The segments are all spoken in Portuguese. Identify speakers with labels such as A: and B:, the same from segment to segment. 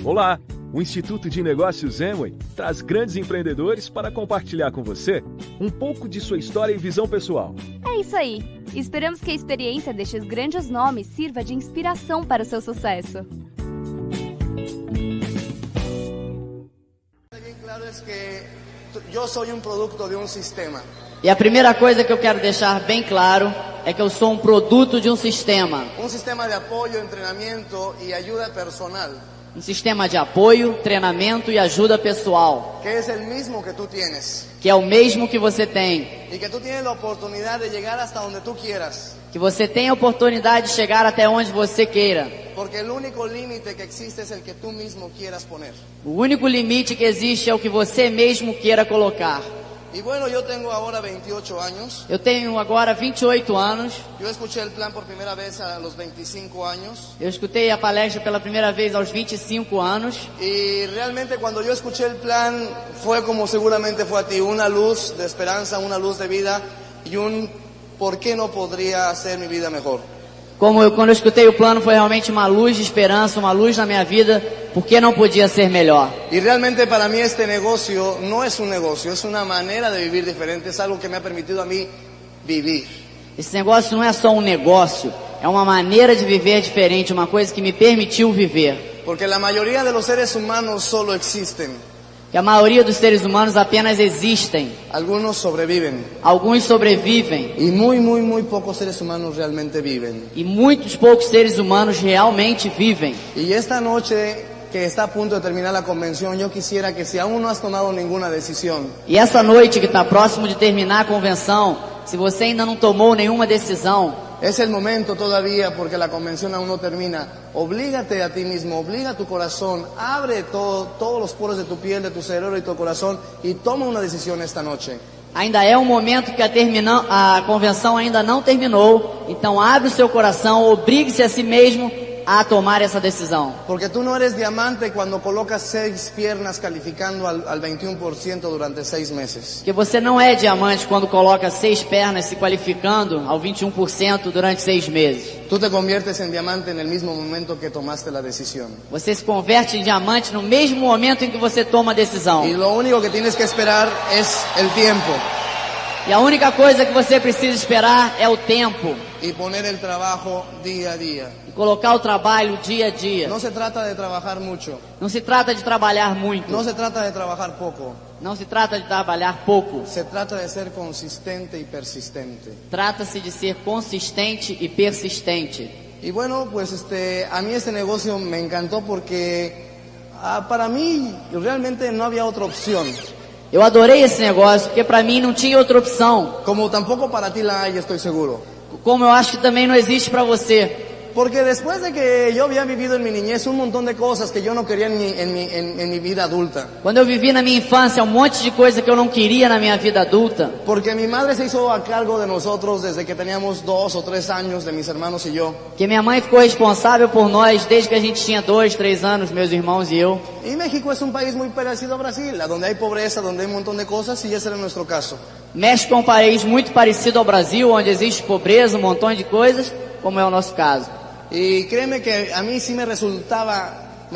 A: Olá! O Instituto de Negócios Amway traz grandes empreendedores para compartilhar com você um pouco de sua história e visão pessoal.
B: É isso aí! Esperamos que a experiência destes grandes nomes sirva de inspiração para o seu sucesso.
C: Claro es que yo soy un producto de un sistema.
D: E a primeira coisa que eu quero deixar bem claro é que eu sou um produto de um sistema.
C: Un sistema de apoyo, entrenamiento y ayuda personal.
D: Um sistema de apoio, treinamento e ajuda pessoal,
C: Que es el mismo que tú tienes.
D: que é o mesmo que você tem.
C: Y que tú tienes la oportunidad de llegar hasta donde tú quieras.
D: Que você tem a oportunidade de chegar até onde você queira.
C: Porque el único límite que existe es el que tú mismo quieras poner.
D: O único limite que existe é o que você mesmo queira colocar.
C: Y bueno, yo tengo ahora 28 años.
D: Eu tenho agora 28 anos.
C: Yo escuché el plan por primera vez a los 25 años.
D: Eu escutei a palestra pela primeira vez aos 25 anos.
C: Y realmente cuando yo escuché el plan fue como seguramente fue a ti, una luz de esperanza, una luz de vida y un ¿por qué no podría hacer mi vida mejor?
D: Quando eu escutei o plano, foi realmente uma luz de esperança, uma luz na minha vida, porque não podia ser melhor.
C: Y realmente para mí este negocio no es un negocio, es una manera de vivir diferente, es algo que me ha permitido a mí vivir.
D: Esse negócio não é só um negócio, é uma maneira de viver diferente, uma coisa que me permitiu viver.
C: Porque la mayoría de los seres humanos solo existen,
D: Que a maioria dos seres humanos apenas existem,
C: algunos sobreviven
D: alguns sobrevivem,
C: y muy pocos seres humanos realmente viven.
D: e muitos poucos seres humanos realmente vivem.
C: Y esta noche que está a punto de terminar la convención, yo quisiera que si aún no has tomado ninguna decisión,
D: E essa noite que está próximo de terminar a convenção, se você ainda não tomou nenhuma decisão,
C: es el momento todavía porque la convención aún no termina. Oblígate a ti mismo, obliga a tu corazón, abre todos los poros de tu piel, de tu cerebro y tu corazón y toma una decisión esta noche.
D: ainda é um momento que a convenção ainda não terminou, então abre o seu coração, obrigue-se a si mesmo a tomar essa decisão.
C: Porque tú no eres diamante cuando colocas 6 piernas calificando al 21% durante 6 meses.
D: Porque você não é diamante quando coloca 6 pernas se qualificando ao 21% durante 6 meses.
C: Tú te conviertes en diamante en el mismo momento que tomaste la decisión.
D: Você se converte em diamante no mesmo momento em que você toma a decisão.
C: Y lo único que tienes que esperar es el tiempo.
D: E a única coisa que você precisa esperar é o tempo.
C: Y poner el trabajo día a día.
D: E colocar o trabalho dia a dia.
C: No se trata de trabajar mucho.
D: Não se trata de trabalhar muito.
C: No se trata de trabajar poco.
D: Não se trata de trabalhar pouco.
C: Se trata de ser consistente y persistente.
D: Trata-se de ser consistente e persistente.
C: Y bueno, pues a mí este negocio me encantó porque para mí realmente no había otra opción.
D: Eu adorei esse negócio porque para mim não tinha outra opção.
C: Como tampoco para ti la hay, estoy seguro.
D: Como eu acho que também não existe para você.
C: Porque después de que yo había vivido en mi niñez un montón de cosas que yo no quería en mi vida adulta.
D: Quando eu vivi na minha infância um monte de coisa que eu não queria na minha vida adulta.
C: Porque mi madre se hizo a cargo de nosotros desde que teníamos 2 o 3 años, de mis hermanos y yo.
D: Que minha mãe ficou responsável por nós desde que a gente tinha 2, 3 anos, meus irmãos e eu.
C: Y México es un país muy parecido a Brasil, donde hay pobreza, donde hay un montón de cosas, y ese era nuestro caso.
D: México é um país muito parecido ao Brasil, onde existe pobreza, um montão de coisas, como é o nosso caso.
C: Y créeme que a mí sí me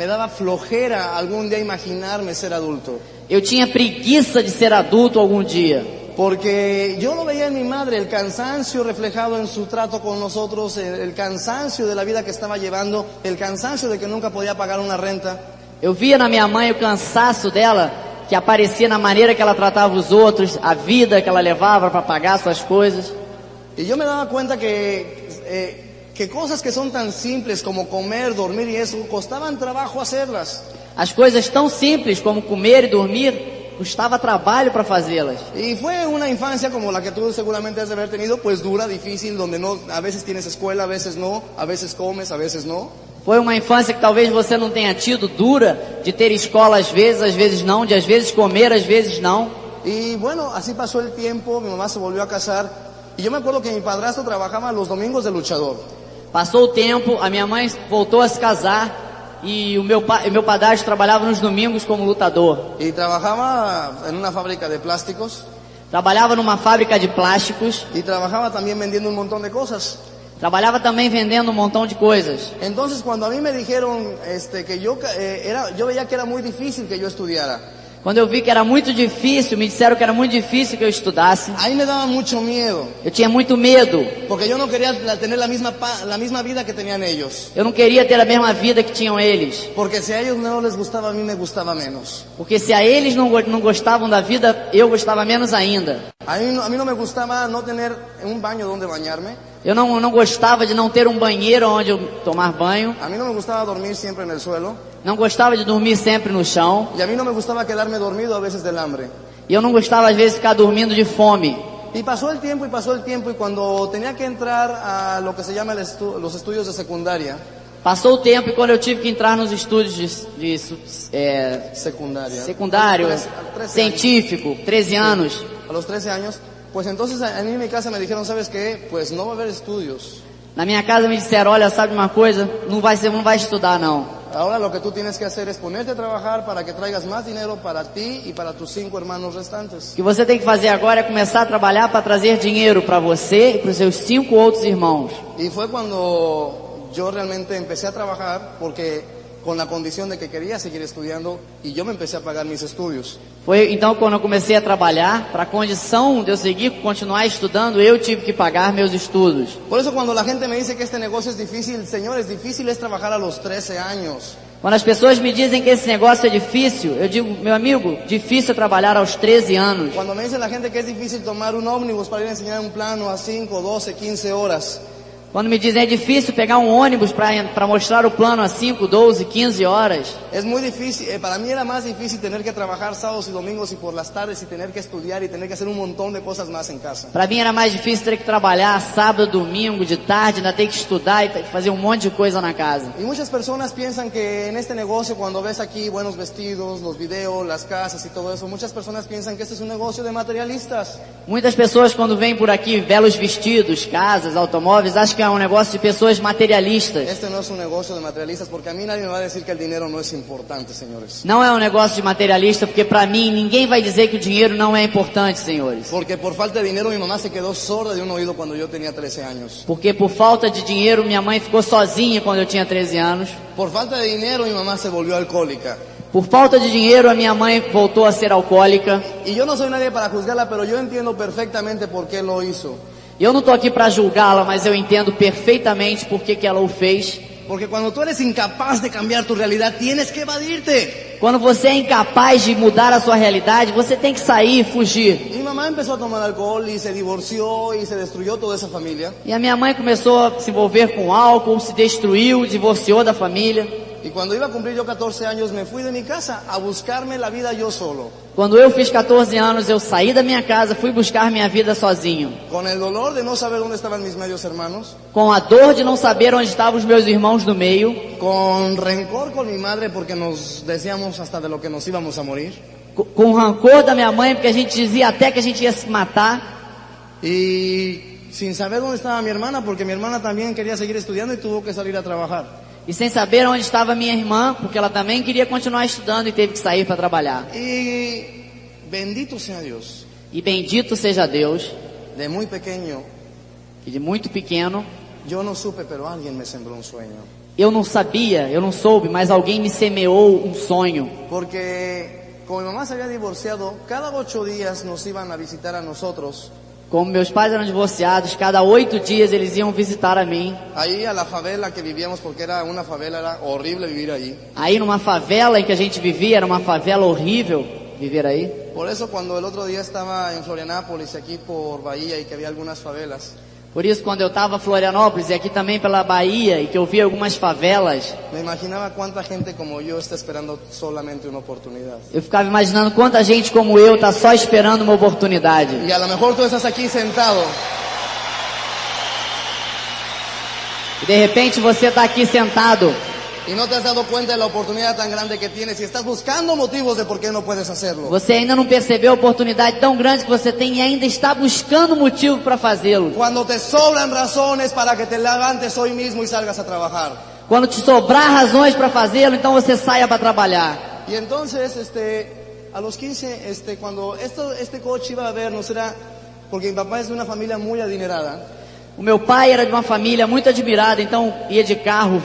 C: daba flojera algún día imaginarme ser adulto.
D: Eu tinha preguiça de ser adulto algum dia.
C: Porque yo lo veía en mi madre, el cansancio reflejado en su trato con nosotros, el cansancio de la vida que estaba llevando, el cansancio de que nunca podía pagar una renta.
D: Eu via na minha mãe o cansaço dela, que aparecia na maneira que ela tratava os outros, a vida que ela levava para pagar suas coisas.
C: Y yo me daba cuenta que cosas que son tan simples como comer, dormir y eso, costaban trabajo hacerlas.
D: As coisas tão simples como comer e dormir, custava trabalho para fazê-las.
C: Y fue una infancia como la que tú seguramente has de haber tenido, pues dura, difícil, donde a veces tienes escuela, a veces no, a veces comes, a veces no.
D: Foi uma infância que talvez você não tenha tido, dura, de ter escola às vezes não, de às vezes comer, às vezes não.
C: Y bueno, así pasó el tiempo, mi mamá se volvió a casar, y yo me acuerdo que mi padrastro trabajaba los domingos de luchador.
D: Passou o tempo, a minha mãe voltou a se casar e o meu padrasto trabalhava nos domingos como lutador.
C: Y trabajaba en una fábrica de plásticos.
D: Trabalhava numa fábrica de plásticos.
C: Y trabajaba también vendiendo un montón de cosas.
D: Trabalhava também vendendo um montão de coisas.
C: Entonces cuando a mí me dijeron que yo veía que era muy difícil que yo estudiara.
D: Quando eu vi que era muito difícil, me disseram que era muito difícil que eu estudasse.
C: Ahí me daba mucho miedo,
D: Eu tinha muito medo.
C: porque yo no quería tener la misma vida que tenían ellos.
D: Eu não queria ter a mesma vida que tinham eles.
C: Porque si a ellos no les gustaba, a mí me gustaba menos.
D: Porque se a eles não gostavam da vida, eu gostava menos ainda.
C: A mí no me gustaba no tener un baño donde bañarme.
D: Eu não gostava de não ter um banheiro onde eu tomar banho.
C: A mí no me gustaba dormir siempre en el suelo.
D: Não gostava de dormir sempre no chão.
C: Y a mí no me gustaba quedarme dormido a veces del hambre.
D: E eu não gostava às vezes de ficar dormindo de fome.
C: Y pasó el tiempo y cuando tenía que entrar a lo que se llama los estudios de secundaria.
D: Passou o tempo e quando eu tive que entrar nos estudos secundário, científico, 13 anos.
C: A los 13 años, pues entonces a mí en mi casa me dijeron, ¿sabes qué? Pues no va a haber estudios.
D: Na minha casa me disseram, olha, sabe uma coisa? Não vai estudar não.
C: Ahora lo que tú tienes que hacer es ponerte a trabajar para que traigas más dinero para ti y para tus 5 hermanos restantes.
D: O que você tem que fazer agora é começar a trabalhar para trazer dinheiro para você e para os seus 5 outros irmãos.
C: Y fue cuando yo realmente empecé a trabajar porque con la condición de que quería seguir estudiando y yo me empecé a pagar mis estudios.
D: Foi então quando eu comecei a trabalhar, para a condição de eu continuar estudando, eu tive que pagar meus estudos.
C: Por eso cuando la gente me dice que este negocio es difícil, señores, difícil es trabajar a los 13 años.
D: Quando as pessoas me dizem que esse negócio é difícil, eu digo, meu amigo, difícil é trabalhar aos 13 anos.
C: Cuando me dice la gente que es difícil tomar un ómnibus para ir a enseñar un plano a 5, 12, 15 horas.
D: Quando me dizem é difícil pegar um ônibus para mostrar o plano a 5, 12, 15 horas.
C: Es muy difícil, para mí era más difícil tener que trabajar sábados y domingos y por las tardes y tener que estudiar y tener que hacer un montón de cosas más en casa.
D: Para mim era mais difícil ter que trabalhar sábado, domingo, de tarde, ainda ter que estudar e fazer um monte de coisa na casa.
C: Y muchas personas piensan que en este negocio, cuando ves aquí buenos vestidos, los videos, las casas y todo eso, muchas personas piensan que este es un negocio de materialistas.
D: Muitas pessoas quando vêm por aqui, belos vestidos, casas, automóveis, acham que é um negócio de pessoas materialistas.
C: Este no es un negocio de materialistas porque a mí nadie me va a decir que el dinero no es importante, señores.
D: Não é um negócio de materialista porque para mim ninguém vai dizer que o dinheiro não é importante, senhores.
C: Porque por falta de dinero mi mamá se quedó sorda de un oído cuando yo tenía 13 años.
D: Porque por falta de dinheiro minha mãe ficou sozinha quando eu tinha 13 anos.
C: Por falta de dinero mi mamá se volvió alcohólica.
D: Por falta de dinheiro a minha mãe voltou a ser alcoólica.
C: Y yo no soy nadie para juzgarla, pero yo entiendo perfectamente por qué lo hizo.
D: Eu não estou aqui para julgá-la, mas eu entendo perfeitamente por que ela o fez.
C: Porque cuando tú eres incapaz de cambiar tu realidad, tienes que evadirte.
D: Quando você é incapaz de mudar a sua realidade, você tem que sair, fugir.
C: Mi mamá empezó a tomar alcohol y se divorció y se destruyó toda esa familia.
D: E a minha mãe começou a se envolver com álcool, se destruiu, divorciou da família.
C: Y cuando iba a cumplir yo 14 años, me fui de mi casa a buscarme la vida yo solo.
D: Quando eu fiz 14 anos, eu saí da minha casa, fui buscar minha vida sozinho.
C: Con el dolor de no saber dónde estaban mis medios hermanos.
D: Com a dor de não saber onde estavam os meus irmãos no meio.
C: Con rencor con mi madre porque nos decíamos hasta de lo que nos íbamos a morir.
D: Com rancor da minha mãe, porque a gente dizia até que a gente ia se matar.
C: Y sin saber dónde estaba mi hermana, porque mi hermana también quería seguir estudiando y tuvo que salir a trabajar.
D: E sem saber onde estava minha irmã, porque ela também queria continuar estudando e teve que sair para trabalhar.
C: Y bendito sea Dios.
D: E bendito seja Deus,
C: De muy pequeño,
D: que de muito pequeno,
C: yo no supe, pero alguien me sembró un sueño.
D: eu não sabia, eu não soube, mas alguém me semeou um sonho.
C: Porque como mi mamá se había divorciado, cada 8 días nos iban a visitar a nosotros.
D: Como meus pais eram divorciados, cada 8 dias eles iam visitar a mim.
C: Ahí a la favela que vivíamos, porque era una favela, era horrible vivir ahí.
D: Aí numa favela em que a gente vivia, era uma favela horrível viver aí.
C: Por eso cuando el otro día estaba en Florianápolis, aquí por Bahía, y que había algunas favelas,
D: Por isso, quando eu estava em Florianópolis e aqui também pela Bahia, e que eu vi algumas favelas,
C: me imaginaba cuánta gente como yo está esperando solamente una oportunidad.
D: eu ficava imaginando quanta gente como eu está só esperando uma oportunidade.
C: Y a lo mejor tú estás aquí sentado
D: E de repente você está aqui sentado
C: y no te has dado cuenta de la oportunidad tan grande que tienes y estás buscando motivos de por qué no puedes hacerlo.
D: Você ainda não percebeu a oportunidade tão grande que você tem e ainda está buscando motivo para fazê-lo.
C: Cuando te sobran razones para que te levantes hoy mismo y salgas a trabajar.
D: Quando te sobrar razões para fazê-lo, então você saia para trabalhar.
C: Y entonces, a los 15, cuando este coche iba a vernos, era porque mi papá es de una familia muy adinerada.
D: O meu pai era de uma família muito admirada, então ia de carro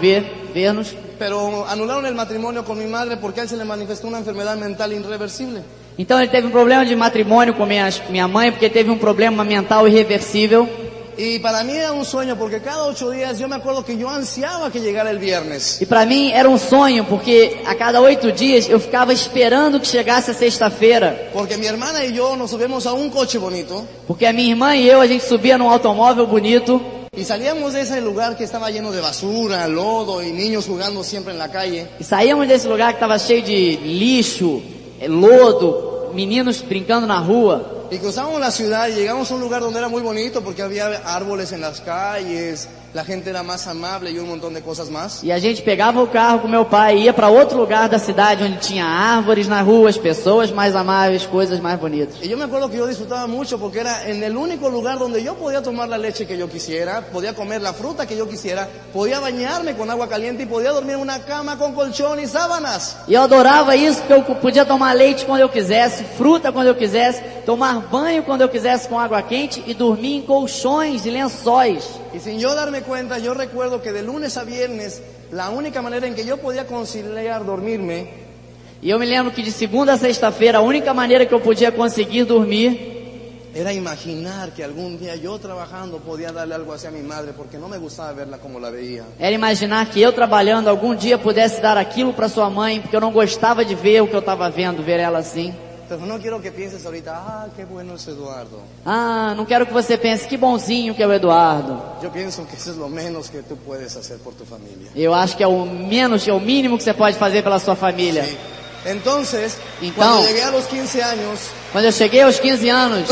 D: ver-nos.
C: Pero anularon el matrimonio con mi madre porque a él se le manifestó una enfermedad mental irreversible.
D: Então ele teve um problema de matrimônio com minha mãe, porque teve um problema mental irreversível.
C: Y para mí era un sueño porque cada 8 días yo me acuerdo que yo ansiaba que llegara el viernes.
D: E para mim era um sonho, porque a cada 8 dias eu ficava esperando que chegasse a sexta-feira.
C: Porque mi hermana y yo nos subimos a un coche bonito
D: Porque a minha irmã e eu, a gente subia num automóvel bonito.
C: y salíamos de ese lugar que estaba lleno de basura, lodo y niños jugando siempre en la calle.
D: E saíamos desse lugar que estava cheio de lixo, lodo, meninos brincando na rua.
C: Y cruzábamos la ciudad y llegamos a un lugar donde era muy bonito porque había árboles en las calles, la gente era más amable y un montón de cosas más.
D: E a gente pegava o carro com meu pai e ia para outro lugar da cidade onde tinha árvores na rua, pessoas mais amáveis, coisas mais bonitas.
C: Y yo me acuerdo que yo disfrutaba mucho porque era en el único lugar donde yo podía tomar la leche que yo quisiera, podía comer la fruta que yo quisiera, podía bañarme con agua caliente y podía dormir en una cama con colchón y sábanas.
D: E eu adorava isso, porque eu podia tomar leite quando eu quisesse, fruta quando eu quisesse, tomar banho quando eu quisesse com água quente e dormir em colchões e lençóis.
C: Y sin yo darme cuenta, yo recuerdo que de lunes a viernes, la única manera en que yo podía conciliar dormirme
D: E eu me lembro que de segunda a sexta-feira, a única maneira que eu podia conseguir dormir
C: era imaginar que algún día yo trabajando podía darle algo así a mi madre porque no me gustaba verla como la veía.
D: era imaginar que eu trabalhando algum dia pudesse dar aquilo para sua mãe, porque eu não gostava de ver o que eu estava vendo, ver ela assim.
C: Pero no quiero que pienses ahorita, qué bueno es Eduardo.
D: Ah, não quero que você pense, que bonzinho que é o Eduardo.
C: Yo pienso que eso es lo menos que tú puedes hacer por tu familia.
D: Eu acho que é o menos, é o mínimo que você pode fazer pela sua família.
C: Sí. Entonces,
D: Então-
C: cuando llegué a los 15 años,
D: Quando eu cheguei aos 15 anos,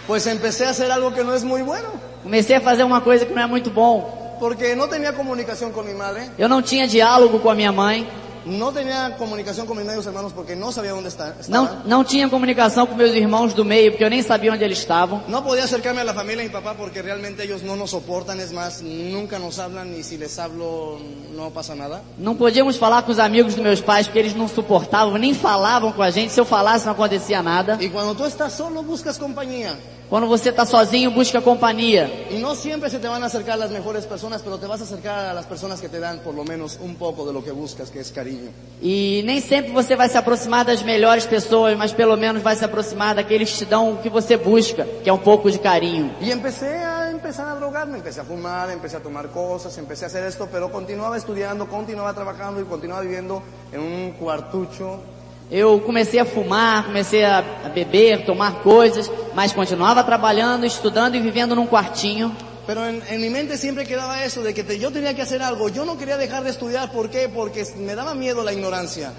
C: pues empecé a hacer algo que no es muy bueno.
D: comecei a fazer uma coisa que não é muito bom.
C: Porque no tenía comunicación con mi madre,
D: Eu não tinha diálogo com a minha mãe,
C: no tenía comunicación con mis medios hermanos porque no sabía dónde estaban.
D: não tinha comunicação com meus irmãos do meio, porque eu nem sabia onde eles estavam.
C: No podía acercarme a la familia de mi papá porque realmente ellos no nos soportan, es más, nunca nos hablan y si les hablo no pasa nada.
D: Não podíamos falar com os amigos dos meus pais, porque eles não suportavam, nem falavam com a gente. Se eu falasse, não acontecia nada.
C: Y cuando tú estás solo buscas compañía.
D: Quando você está sozinho, busca companhia.
C: Y no siempre se te van a acercar las mejores personas, pero te vas a acercar a las personas que te dan por lo menos un poco de lo que buscas, que es cariño.
D: E nem sempre você vai se aproximar das melhores pessoas, mas pelo menos vai se aproximar daqueles que te dão o que você busca, que é um pouco de carinho.
C: Y empecé a drogarme, empecé a fumar, empecé a tomar cosas, empecé a hacer esto, pero continuaba estudiando, continuaba trabajando y continuaba viviendo en un cuartucho.
D: Eu comecei a fumar, comecei a beber, tomar coisas, mas continuava trabalhando, estudando e vivendo num quartinho.
C: Pero en mi mente siempre quedaba eso de que yo tenía que hacer algo. Yo no quería dejar de estudiar, ¿por qué? Porque me daba miedo la ignorancia.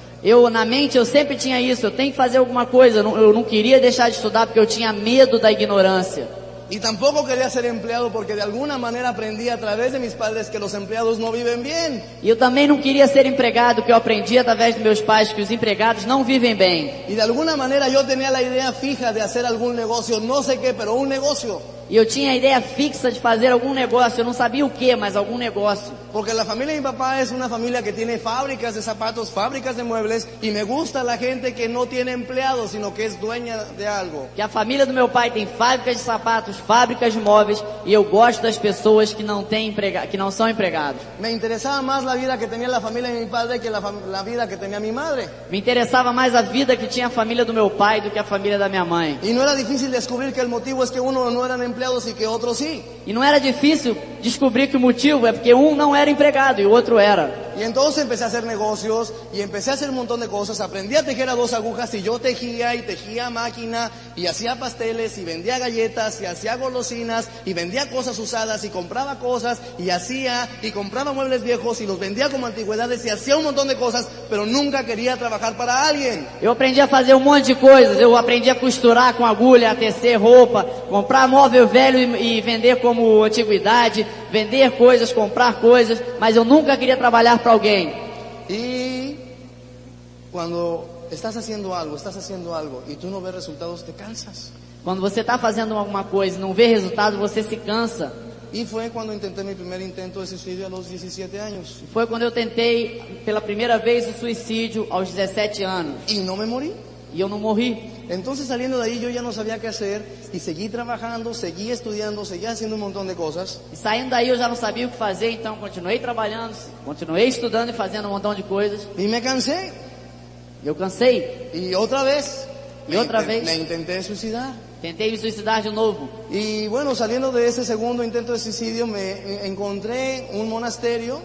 D: Na mente, eu sempre tinha isso, eu tenho que fazer alguma coisa, eu não queria deixar de estudar porque eu tinha medo da ignorância.
C: Y tampoco quería ser empleado porque de alguna manera aprendí a través de mis padres que los empleados no viven bien.
D: E eu também não queria ser empregado, porque eu aprendi através dos meus pais que os empregados não vivem bem.
C: Y de alguna manera yo tenía la idea fija de hacer algún negocio, no sé qué, pero un negocio.
D: E eu tinha a ideia fixa de fazer algum negócio, eu não sabia o que, mas algum negócio.
C: Porque la familia de mi papá es una familia que tiene fábricas de zapatos, fábricas de muebles, y me gusta la gente que no tiene empleados, sino que es dueña de algo.
D: Que a família do meu pai tem fábricas de sapatos, fábricas de móveis, e eu gosto das pessoas que não têm que não são empregados.
C: Me interesaba más la vida que tenía la familia de mi padre que la vida que tenía mi madre.
D: Me interessava mais a vida que tinha a família do meu pai do que a família da minha mãe.
C: Y no era difícil descubrir que el motivo es que uno no eran empleados y que otros sí.
D: E não era difícil descobrir que o motivo é porque um não era empregado e o outro era.
C: Y entonces empecé a hacer negocios y empecé a hacer un montón de cosas. Aprendí a tejer a 2 agujas y yo tejía y tejía a máquina y hacía pasteles y vendía galletas y hacía golosinas y vendía cosas usadas y compraba cosas y hacía y compraba muebles viejos y los vendía como antigüedades y hacía un montón de cosas, pero nunca quería trabajar para alguien.
D: Eu aprendi a fazer um monte de coisas. Eu aprendi a costurar com agulha, a tecer roupa, comprar móvel velho e vender como antiguidade, vender coisas, comprar coisas, mas eu nunca queria trabalhar para alguém.
C: Y cuando estás haciendo algo y tú no ves resultados, te cansas.
D: Quando você está fazendo alguma coisa e não vê resultado, você se cansa.
C: Y fue cuando intenté mi primer intento de suicidio a los 17 años.
D: Foi quando eu tentei pela primeira vez o suicídio aos 17 anos.
C: Y no me morí.
D: E eu não morri.
C: Entonces saliendo de ahí yo ya no sabía qué hacer y seguí trabajando, seguí estudiando, seguí haciendo un montón de cosas.
D: E saindo daí eu já não sabia o que fazer, então continuei trabalhando, continuei estudando e fazendo um montão de coisas.
C: Y me cansé.
D: E eu cansei.
C: Y otra vez.
D: Y otra vez.
C: Me intenté suicidar.
D: Tentei me suicidar de novo.
C: Y bueno, saliendo de ese segundo intento de suicidio me encontré un monasterio.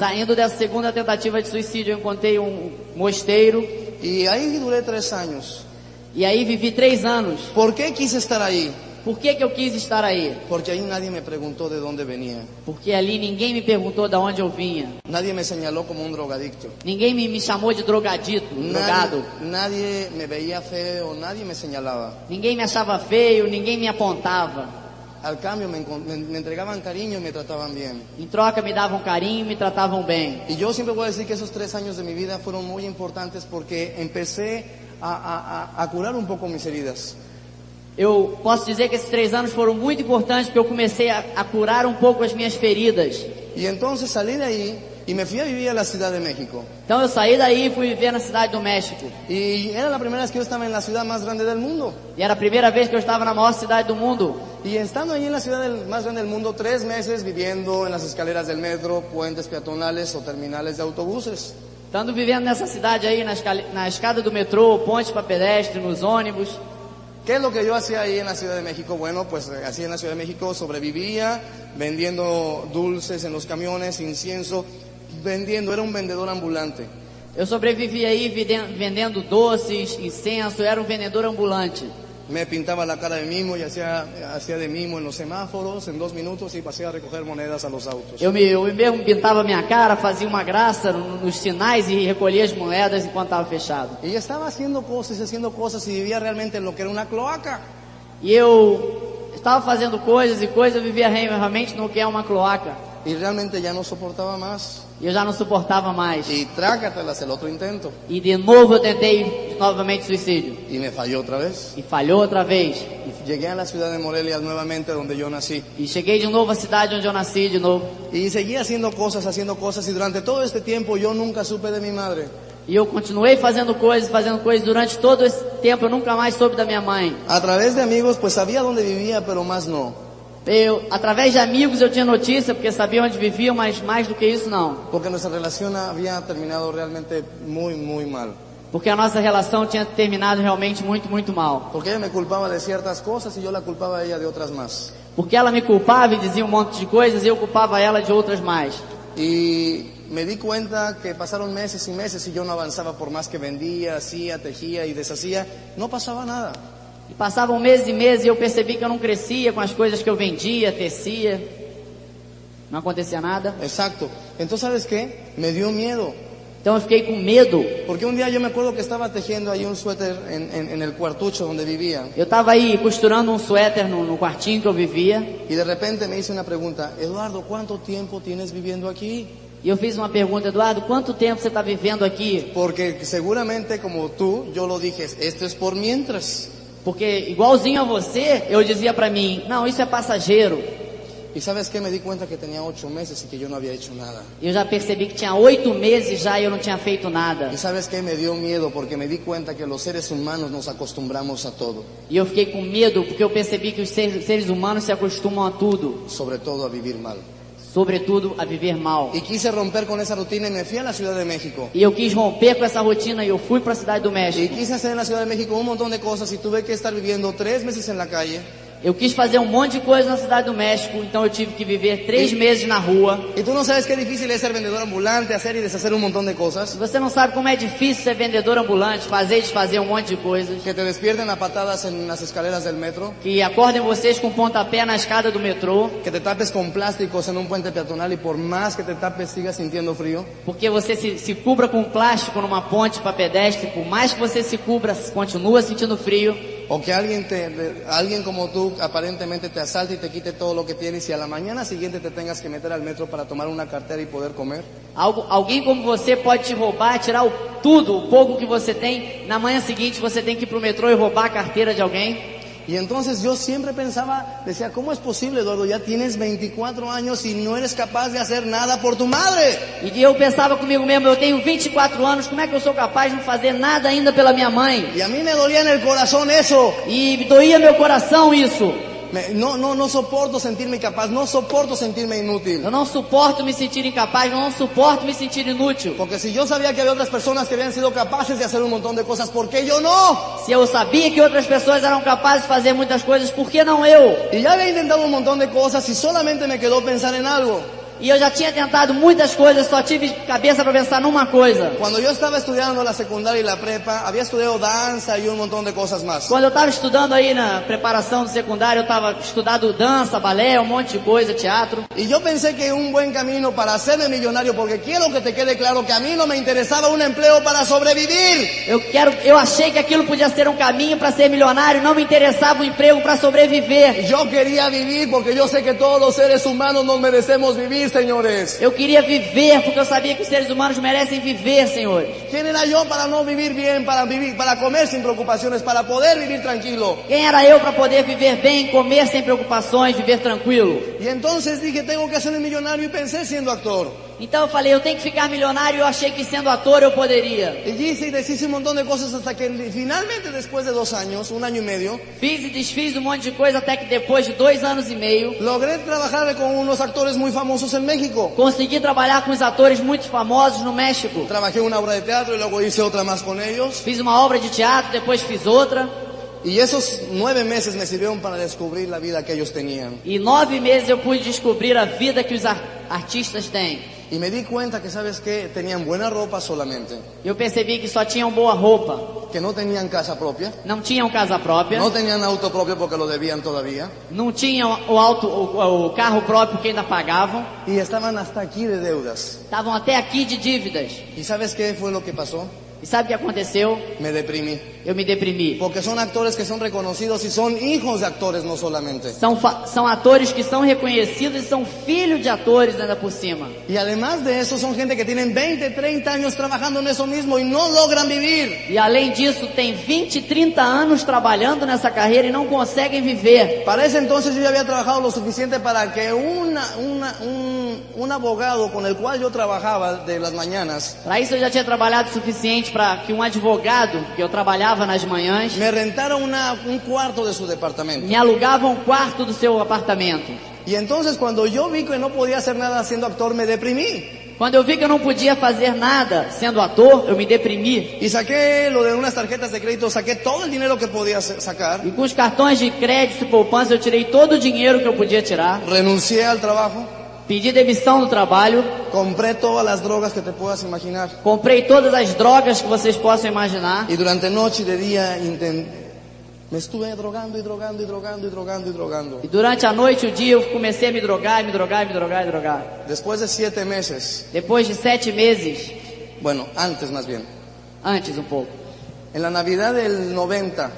D: Saindo dessa segunda tentativa de suicídio, eu encontrei um mosteiro.
C: Y ahí duré 3 años.
D: E aí vivi 3 anos.
C: ¿Por qué quise estar ahí?
D: Por que eu quis estar aí?
C: Porque ahí nadie me preguntó de dónde venía.
D: Porque ali ninguém me perguntou de onde eu vinha.
C: Nadie me señaló como un drogadicto.
D: Ninguém me chamou de drogadito, drogado.
C: Nadie me veía feo, nadie me señalaba.
D: Ninguém me achava feio, ninguém me apontava.
C: Al cambio me entregaban cariño y me trataban bien.
D: Em troca me davam carinho, me tratavam bem.
C: Y yo siempre voy a decir que esos 3 años de mi vida fueron muy importantes porque empecé a curar un poco mis heridas.
D: Eu posso dizer que esses 3 anos foram muito importantes porque eu comecei a curar um pouco as minhas feridas.
C: Y entonces salí de ahí y me fui a vivir a la Ciudad de México.
D: Então eu saí daí e fui viver na cidade do México.
C: Y era la primera vez que yo estaba en la ciudad más grande del mundo.
D: E era a primeira vez que eu estava na maior cidade do mundo.
C: Y estando ahí en la ciudad más grande del mundo, 3 meses viviendo en las escaleras del metro, puentes peatonales o terminales de autobuses.
D: Estando vivendo nessa cidade aí, na escada do metrô, pontes para pedestre, nos ônibus.
C: ¿Qué es lo que yo hacía ahí en la Ciudad de México? Bueno, pues así en la Ciudad de México sobrevivía vendiendo dulces en los camiones, incienso, era un vendedor ambulante.
D: Eu sobrevivi aí vendendo doces, incenso, eu era um vendedor ambulante.
C: Me pintaba la cara de mimo y hacía de mimo en los semáforos en 2 minutos y pasé a recoger monedas a los autos.
D: Eu mesmo pintava minha cara, fazia uma graça nos sinais e recolhia as moedas enquanto estava fechado.
C: Y estaba haciendo cosas y vivía realmente en lo que era una cloaca.
D: E eu estava fazendo coisas e coisas, eu vivia realmente no que é uma cloaca.
C: Y realmente ya no soportaba más.
D: E eu já não suportava mais.
C: Y trácatelas el otro intento.
D: E de novo eu tentei novamente suicídio.
C: Y me falló otra vez.
D: E falhou outra vez.
C: Y llegué a la ciudad de Morelia nuevamente donde yo nací.
D: E cheguei de novo à cidade onde eu nasci de novo.
C: Y seguí haciendo cosas y durante todo este tiempo yo nunca supe de mi madre.
D: E eu continuei fazendo coisas durante todo esse tempo, eu nunca mais soube da minha mãe.
C: A través de amigos pues sabía dónde vivía, pero más no.
D: Através de amigos eu tinha notícia, porque sabia onde viviam, mas mais do que isso não.
C: Porque nuestra relación había terminado realmente muy, muy mal.
D: Porque a nossa relação tinha terminado realmente muito, muito mal.
C: Porque ella me culpaba de ciertas cosas y yo la culpaba a ella de otras más.
D: Porque ela me culpava e dizia um monte de coisas e eu culpava ela de outras mais.
C: Y me di cuenta que pasaron meses y meses y yo no avanzaba por más que vendía, hacía, tejía y deshacía, no pasaba nada.
D: E passavam meses e meses e eu percebi que eu não crescia com as coisas que eu vendia, tecia. Não acontecia nada.
C: Exacto. Entonces, ¿sabes qué? Me dio miedo.
D: Então eu fiquei com medo.
C: Porque un día yo me acuerdo que estaba tejiendo ahí un suéter en el cuartucho donde vivía.
D: Eu estava aí costurando um suéter no quartinho que eu vivia.
C: Y de repente me hice una pregunta. Eduardo, ¿cuánto tiempo tienes viviendo aquí?
D: E eu fiz uma pergunta, Eduardo, quanto tempo você está vivendo aqui?
C: Porque seguramente como tú, yo lo dije, esto es por mientras.
D: Porque igualzinho a você, eu dizia para mim, não, isso é passageiro.
C: Y ¿sabes qué? Me di cuenta que tenía 8 meses y que yo no había hecho nada.
D: Eu já percebi que tinha 8 meses já e eu não tinha feito nada.
C: Y ¿sabes qué? Me dio miedo porque me di cuenta que los seres humanos nos acostumbramos a todo.
D: E eu fiquei com medo porque eu percebi que os seres humanos se acostumam a tudo.
C: Sobre todo a vivir mal.
D: Sobretudo a viver mal.
C: Y quise romper con esa rutina y me fui a la Ciudad de México.
D: E eu quis romper com essa rotina e eu fui para a cidade do México.
C: Y quise hacer en la Ciudad de México un montón de cosas y tuve que estar viviendo 3 meses en la calle.
D: Eu quis fazer um monte de coisa na cidade do México, então eu tive que viver 3 meses na rua.
C: Y tú no sabes qué difícil es ser vendedor ambulante, hacer y deshacer un montón de cosas.
D: Você não sabe como é difícil ser vendedor ambulante, fazer e desfazer um monte de coisas.
C: Que te despierten a patadas en las escaleras del metro.
D: Que acordem vocês com pontapé na escada do metrô.
C: Que te tapes con plásticos en un puente peatonal y por más que te tapes sigas sintiendo frío.
D: Porque você se cubra com plástico numa ponte para pedestre, por mais que você se cubra, continua sentindo frio.
C: O que alguien como tú aparentemente te asalte y te quite todo lo que tienes y a la mañana siguiente te tengas que meter al metro para tomar una cartera y poder comer.
D: Alguém como você pode te roubar, tirar tudo, o pouco que você tem. Na manhã seguinte você tem que ir pro metrô e roubar a carteira de alguém.
C: Y entonces yo siempre pensaba, decía, ¿cómo es posible, Eduardo? Ya tienes 24 años y no eres capaz de hacer nada por tu madre.
D: E eu pensava comigo mesmo, eu tenho 24 anos, como é que eu sou capaz de não fazer nada ainda pela minha mãe?
C: Y a mí me dolía en el corazón eso.
D: E doía meu coração isso.
C: No soporto sentirme incapaz, no soporto sentirme inútil.
D: Eu não suporto me sentir incapaz, eu não suporto me sentir inútil.
C: Porque si yo sabía que había otras personas que habían sido capaces de hacer un montón de cosas, ¿por qué yo no?
D: Se eu sabia que outras pessoas eram capazes de fazer muitas coisas, por que não eu?
C: Y ya había intentado un montón de cosas y solamente me quedó pensar en algo.
D: E eu já tinha tentado muitas coisas, só tive cabeça para pensar numa coisa.
C: Cuando yo estaba estudiando la secundaria y la prepa, había estudiado danza y un montón de cosas más.
D: Quando eu estava estudando aí na preparação do secundário, eu estava estudando dança, balé, um monte de coisa, teatro.
C: Y yo pensé que un buen camino para hacerme millonario, porque quiero que te quede claro que a mí no me interesaba un empleo para sobrevivir.
D: Eu achei que aquilo podia ser um caminho para ser milionário, não me interessava um emprego para sobreviver.
C: Yo quería vivir porque yo sé que todos los seres humanos nos merecemos vivir, señores.
D: Eu queria viver porque eu sabia que os seres humanos merecem viver, senhores.
C: ¿Quién era yo para no vivir bien, para comer sin preocupaciones, para poder vivir tranquilo?
D: Quem era eu para poder viver bem, comer sem preocupações, viver tranquilo?
C: Y entonces dije, tengo que hacerme millonario y pensé siendo actor.
D: Então eu falei, eu tenho que ficar milionário, e eu achei que sendo ator eu poderia.
C: Y hice y deshice un montón de cosas hasta que finalmente después de 2 años, 1 año y medio,
D: Fiz e desfiz um monte de coisa até que depois de 2 anos e meio,
C: logré trabajar con unos actores muy famosos en México.
D: consegui trabalhar com os atores muito famosos no México.
C: Trabajé una obra de teatro y luego hice otra más con ellos.
D: Fiz uma obra de teatro, depois fiz outra.
C: Y esos 9 meses me sirvieron para descubrir la vida que ellos tenían.
D: E 9 meses eu pude descobrir a vida que os artistas têm.
C: Y me di cuenta que, ¿sabes qué? Tenían buena ropa solamente,
D: Eu percebi que só tinham boa roupa,
C: que no tenían casa propia,
D: não tinham casa própria,
C: no tenían auto propio porque lo debían todavía,
D: não tinham o carro próprio que ainda pagavam,
C: y estaban hasta aquí de deudas.
D: estavam até aqui de dívidas.
C: ¿Y sabes qué fue lo que pasó?
D: E sabe o que aconteceu?
C: Me deprimí.
D: Eu me deprimi.
C: Porque son actores que son reconocidos y son hijos de actores, no solamente.
D: São atores que são reconhecidos e são filhos de atores ainda por cima.
C: Y además de eso, son gente que tienen 20, 30 años trabajando en eso mismo y no logran vivir.
D: E além disso, tem 20, 30 anos trabalhando nessa carreira e não conseguem viver.
C: Para ese entonces yo ya había trabajado lo suficiente para que un abogado con el cual yo trabajaba de las mañanas
D: Para isso eu já tinha trabalhado o suficiente para que um advogado, que eu trabalhava nas manhãs,
C: me rentara un cuarto de su departamento.
D: me alugava um quarto do seu apartamento.
C: Y entonces cuando yo vi que no podía hacer nada siendo actor, me deprimí.
D: Quando eu vi que eu não podia fazer nada sendo ator, eu me deprimi.
C: Y saqué lo de unas tarjetas de crédito, saqué todo el dinero que podía sacar.
D: E com os cartões de crédito e poupança eu tirei todo o dinheiro que eu podia tirar.
C: Renuncié al trabajo.
D: Pedi demissão do trabalho.
C: Compré todas las drogas que te puedas imaginar.
D: Comprei todas as drogas que vocês possam imaginar.
C: Y durante noche y de día me estuve drogando y drogando y drogando y drogando y drogando.
D: E durante a noite e o dia eu comecei a me drogar, me drogar, me drogar, me drogar.
C: Después de 7 meses,
D: Depois de 7 meses,
C: bueno, antes más bien,
D: antes um pouco,
C: en la Navidad del 90,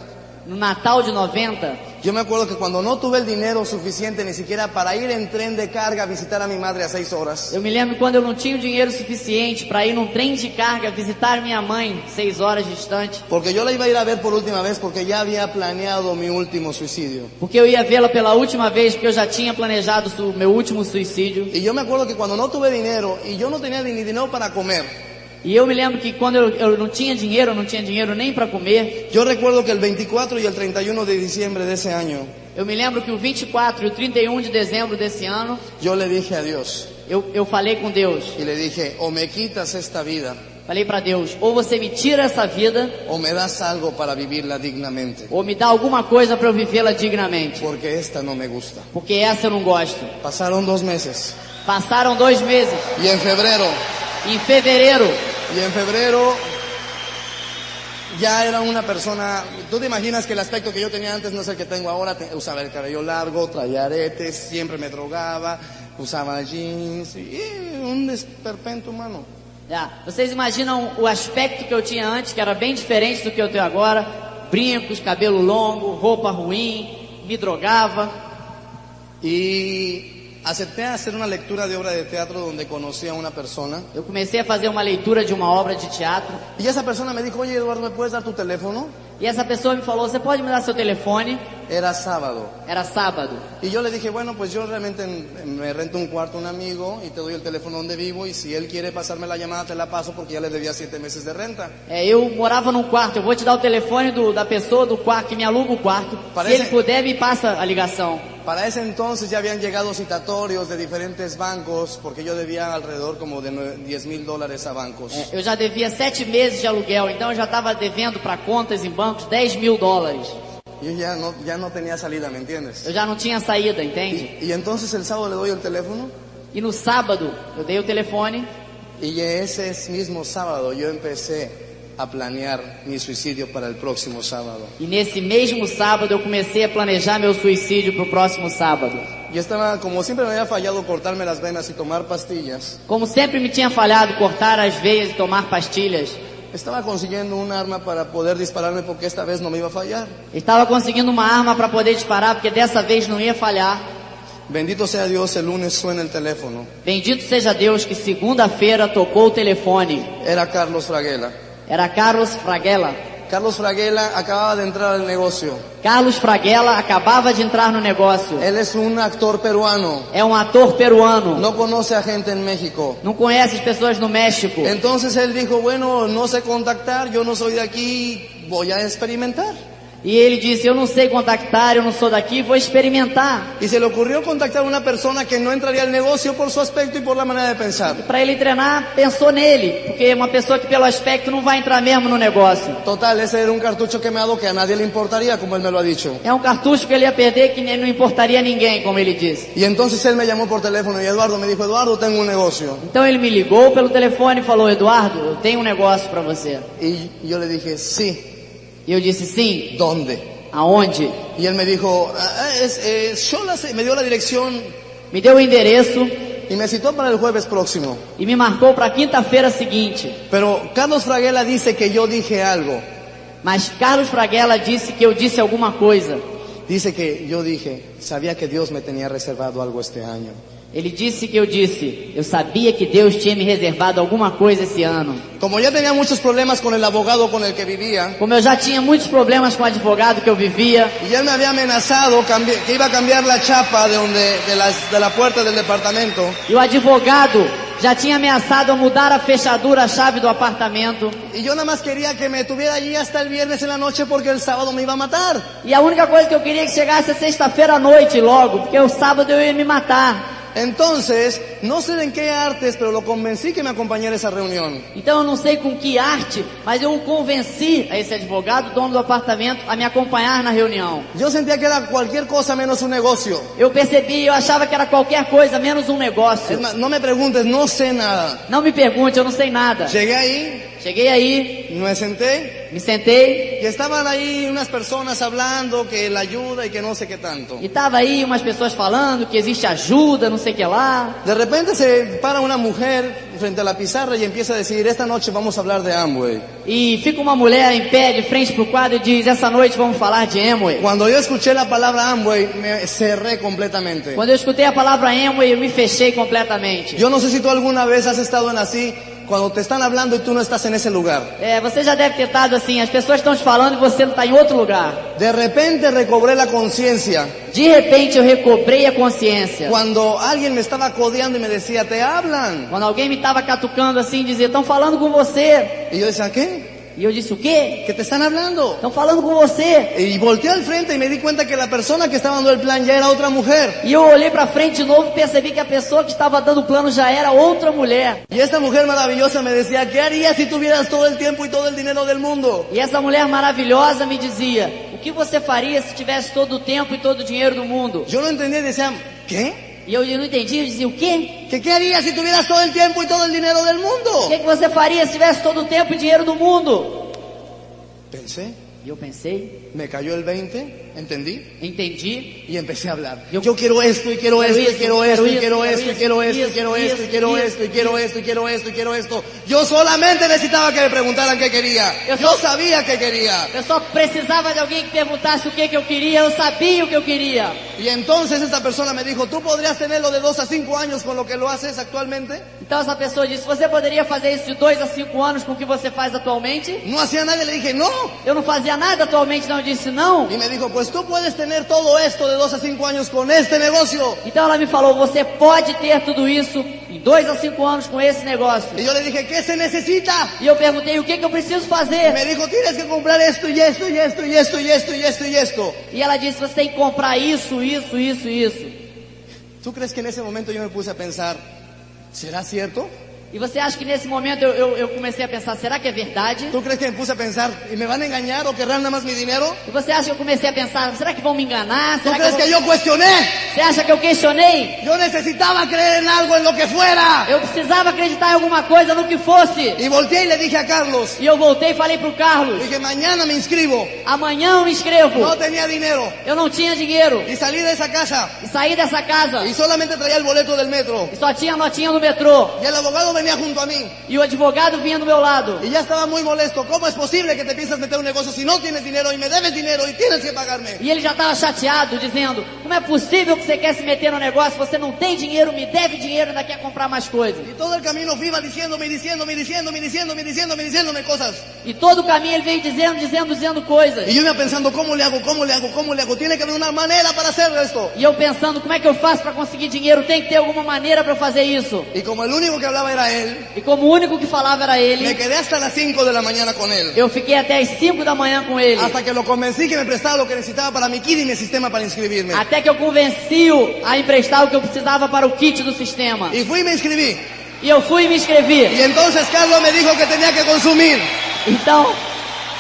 D: no Natal de 90,
C: yo me acuerdo que cuando no tuve el dinero suficiente ni siquiera para ir en tren de carga a visitar a mi madre a 6 horas,
D: eu me lembro quando eu não tinha o dinheiro suficiente para ir num trem de carga visitar minha mãe, 6 horas distante,
C: porque yo la iba a ir a ver por última vez porque ya había planeado mi último suicidio.
D: porque eu ia vê-la pela última vez, porque eu já tinha planejado o meu último suicídio.
C: Y yo me acuerdo que cuando no tuve dinero y yo no tenía ni dinero para comer,
D: E eu me lembro que quando eu não tinha dinheiro nem para comer.
C: yo recuerdo que el 24 y el 31 de diciembre de ese año,
D: Eu me lembro que o 24 e o 31 de dezembro desse ano,
C: yo le dije a Dios
D: eu falei com Deus.
C: y le dije, o me quitas esta vida
D: Falei para Deus, ou você me tira essa vida,
C: o me das algo para vivirla dignamente,
D: ou me dá alguma coisa para eu vivê-la dignamente,
C: porque esta no me gusta.
D: porque essa eu não gosto.
C: Pasaron 2 meses
D: Passaram 2 meses,
C: y en febrero
D: em fevereiro,
C: ya era una persona. Tú te imaginas que el aspecto que yo tenía antes no es el que tengo ahora. Usaba el cabello largo, traía aretes, siempre me drogaba, usaba jeans y un desperpento humano.
D: vocês imaginam o aspecto que eu tinha antes, que era bem diferente do que eu tenho agora, brincos, cabelo longo, roupa ruim, me drogava.
C: Y acepté hacer una lectura de obra de teatro donde conocí a una persona.
D: Eu comecei a fazer uma leitura de uma obra de teatro.
C: Y esa persona me dijo, oye Eduardo, ¿me puedes dar tu teléfono?
D: E essa pessoa me falou, você pode me dar seu telefone?
C: Era sábado.
D: Era sábado.
C: Y yo le dije, bueno, pues yo realmente me rento un cuarto a un amigo y te doy el teléfono donde vivo y si él quiere pasarme la llamada te la paso porque ya le debía 7 meses de renta.
D: Eu morava num quarto, eu vou te dar o telefone da pessoa do quarto que me aluga o quarto.
C: Parece-
D: Se ele puder, me passa a ligação.
C: Para ese entonces ya habían llegado citatorios de diferentes bancos porque yo debía alrededor como de $10,000 a bancos.
D: Eu já devia 7 meses de aluguel, então eu já estava devendo para contas em bancos $10.000.
C: Yo ya no tenía salida, ¿me entiendes?
D: Eu já não tinha saída, entende?
C: Y entonces el sábado le doy el teléfono
D: E no sábado, eu dei o telefone
C: y ese mismo sábado yo empecé a planear mi suicidio para el próximo sábado.
D: e nesse mesmo sábado eu comecei a planejar meu suicídio para o próximo sábado.
C: Yo estaba, como siempre me había fallado cortarme las venas y tomar pastillas,
D: Como sempre me tinha falhado cortar as veias e tomar pastilhas,
C: estaba consiguiendo un arma para poder dispararme porque esta vez no me iba a fallar.
D: estava conseguindo uma arma para poder disparar, porque dessa vez não ia falhar.
C: Bendito sea Dios, el lunes suena el teléfono.
D: Bendito seja Deus que segunda-feira tocou o telefone.
C: Era Carlos Fraguela.
D: Era Carlos Fraguela.
C: Carlos Fraguela acababa de entrar al negocio.
D: Carlos Fraguela acabava de entrar no negócio.
C: Él es un actor peruano.
D: É um ator peruano.
C: No conoce a gente en México.
D: Não conhece as pessoas no México.
C: Entonces él dijo, bueno, no sé contactar, yo no soy de aquí, voy a experimentar.
D: E ele disse, eu não sei contactar, eu não sou daqui, vou experimentar.
C: Y se le ocurrió contactar a una persona que no entraría al negocio por su aspecto y por la manera de pensar.
D: Para ele treinar, pensou nele, porque é uma pessoa que pelo aspecto não vai entrar mesmo no negócio.
C: Total, ese era un cartucho quemado que a nadie le importaría, como él me lo ha dicho.
D: É um cartucho que ele ia perder que não importaria a ninguém, como ele disse.
C: Y entonces él me llamó por teléfono y Eduardo me dijo, Eduardo, tengo un negocio.
D: Então ele me ligou pelo telefone e falou, Eduardo, eu tenho um negócio para você.
C: Y yo le dije, sí,
D: E eu disse, sim,
C: ¿dónde?
D: aonde?
C: Y él me dijo, me dio la dirección
D: Me deu o endereço
C: y me citó para el jueves próximo.
D: e me marcou para a quinta-feira seguinte.
C: Pero Carlos Fraguela dice que yo dije algo.
D: Mas Carlos Fraguela disse que eu disse alguma coisa.
C: Dice que yo dije, sabía que Dios me tenía reservado algo este año.
D: Ele disse que eu sabia que Deus tinha me reservado alguma coisa esse ano.
C: Como ya tenía muchos problemas con el abogado con el que vivía,
D: Como eu já tinha muitos problemas com o advogado que eu vivia,
C: y él me había amenazado que iba a cambiar la chapa de la puerta del departamento,
D: e o advogado já tinha ameaçado a mudar a fechadura, a chave do apartamento.
C: y yo nada más quería que me tuviera allí hasta el viernes en la noche porque el sábado me iba a matar.
D: E a única coisa que eu queria é que chegasse sexta-feira à noite logo, porque o sábado eu ia me matar.
C: Entonces, no sé en qué artes, pero lo convencí que me acompañara a esa reunión.
D: Então eu não sei com que arte, mas eu o convenci a esse advogado, dono do apartamento, a me acompanhar na reunião.
C: Yo sentía que era cualquier cosa menos un negocio.
D: Eu percebi, eu achava que era qualquer coisa, menos um negócio.
C: Es más, no me preguntes, no sé nada.
D: Não me pergunte, eu não sei nada.
C: Llegué ahí,
D: Cheguei aí,
C: me senté
D: me sentei,
C: y estaban ahí unas personas hablando que la ayuda y que no sé qué tanto.
D: e tava aí umas pessoas falando que existe ajuda, não sei o que lá.
C: De repente se para una mujer frente a la pizarra y empieza a decir, esta noche vamos a hablar de Amway.
D: E fica uma mulher em pé, de frente pro quadro, e diz, essa noite vamos falar de Amway.
C: Cuando yo escuché la palabra Amway, me cerré completamente.
D: Quando eu escutei a palavra Amway, eu me fechei completamente.
C: Yo no sé si tú alguna vez has estado en así, cuando te están hablando y tú no estás en ese lugar.
D: Você já deve ter estado assim, as pessoas estão te falando e você não está em outro lugar.
C: De repente recobré la conciencia
D: De repente eu recobrei a consciência.
C: cuando alguien me estaba codeando y me decía, te hablan.
D: Quando alguém me estava catucando assim, dizia, estão falando com você.
C: Y yo decía, ¿qué?
D: E eu disse, o quê?
C: ¿Qué te están hablando?
D: Estão falando com você.
C: Y volteé al frente y me di cuenta que la persona que estaba dando el plan ya era otra mujer.
D: E eu olhei para frente de novo e percebi que a pessoa que estava dando o plano já era outra mulher.
C: Y esta mujer maravillosa me decía, ¿qué harías si tuvieras todo el tiempo y todo el dinero del mundo?
D: E essa mulher maravilhosa me dizia, o que você faria se tivesse todo o tempo e todo o dinheiro do mundo?
C: Yo no entendía y decía, ¿qué?
D: E eu não entendi, eu dizia, o quê?
C: ¿Qué harías si tuvieras todo el tiempo y todo el dinero del
D: O
C: mundo?
D: que você faria se tivesse todo o tempo e dinheiro do mundo?
C: Pensé,
D: E eu pensei,
C: me cayó el 20, entendí,
D: entendi.
C: y empecé a hablar.
D: Yo
C: Yo quiero esto, y quiero
D: quiero
C: esto, y
D: eso,
C: quiero
D: quiero
C: esto, y
D: eso,
C: quiero
D: quiero
C: esto, y quiero
D: eso,
C: esto, y quiero
D: eso,
C: esto, y quiero
D: eso,
C: esto, y quiero
D: eso,
C: esto, y quiero esto, y quiero esto. Yo solamente necesitaba que me preguntaran qué quería. Yo sabía qué quería.
D: Eu só precisava de alguém que perguntasse o que eu queria, eu sabia o que eu queria.
C: Y entonces esta persona me dijo, ¿tú podrías tenerlo de 2 a 5 años con lo que lo haces actualmente?
D: Então essa pessoa disse, você poderia fazer isso de 2 a 5 anos com o que você faz atualmente?
C: No hacía nada, y le dije, no.
D: Eu não fazia nada atualmente, não, eu disse não.
C: Y me dijo, pues tú puedes tener todo esto de 2 a 5 años con este negocio.
D: Então ela me falou, você pode ter tudo isso em 2 a 5 anos com esse negócio.
C: Y yo le dije, ¿qué se necesita?
D: E eu perguntei, o que eu preciso
C: Y
D: fazer?
C: me dijo, tienes que comprar esto y esto y esto y esto y esto y esto y esto.
D: E ela disse, você tem que comprar isso, isso, isso, isso.
C: ¿Tú crees que en ese momento yo me puse a pensar, ¿será cierto?
D: E você acha que nesse momento eu comecei a pensar, será que é verdade?
C: ¿Tú crees que me puse a pensar, ¿y me van a engañar o querrán nada más mi dinero?
D: E você acha que eu comecei a pensar, será que vão me enganar?
C: ¿Tú
D: Será
C: crees que yo cuestioné?
D: Você acha que eu questionei?
C: Yo necesitaba creer en algo, en lo que fuera.
D: Eu precisava acreditar em alguma coisa, no que fosse.
C: Y volteé y le dije a Carlos,
D: E eu voltei e falei pro Carlos,
C: dije, mañana me inscribo.
D: amanhã eu me inscrevo.
C: No tenía dinero.
D: Eu não tinha dinheiro.
C: Y salí de esa casa
D: E saí dessa casa.
C: y solamente traía el boleto del metro.
D: E só tinha notinha no metrô.
C: Y el abogado venía junto a mí.
D: E o advogado vinha do meu lado.
C: Y ya estaba muy molesto. ¿Cómo es posible que te piensas meter un negocio si no tienes dinero y me debes dinero y tienes que pagarme?
D: E ele já estava chateado, dizendo, como é possível que você quer se meter no negócio, você não tem dinheiro, me deve dinheiro, ainda quer comprar mais coisas.
C: Y todo el camino iba diciéndome cosas.
D: E todo o caminho ele veio dizendo coisas.
C: Y yo iba pensando, ¿cómo le hago? Tiene que haber una manera para hacer esto.
D: E eu pensando, como é que eu faço para conseguir dinheiro? Tem que ter alguma maneira para fazer isso.
C: Y como el único que hablaba era él,
D: E como o único que falava era
C: me
D: ele,
C: quedé hasta las 5 de la mañana con él.
D: eu fiquei até as 5 da manhã com ele.
C: Hasta que lo convencí que me prestaba lo que necesitaba para mi kit y mi sistema para inscribirme.
D: Até que eu convenci-o a emprestar o que eu precisava para o kit do sistema.
C: Y fui y me inscribí.
D: E eu fui e me inscrevi.
C: Y entonces Carlos me dijo que tenía que consumir,
D: Então,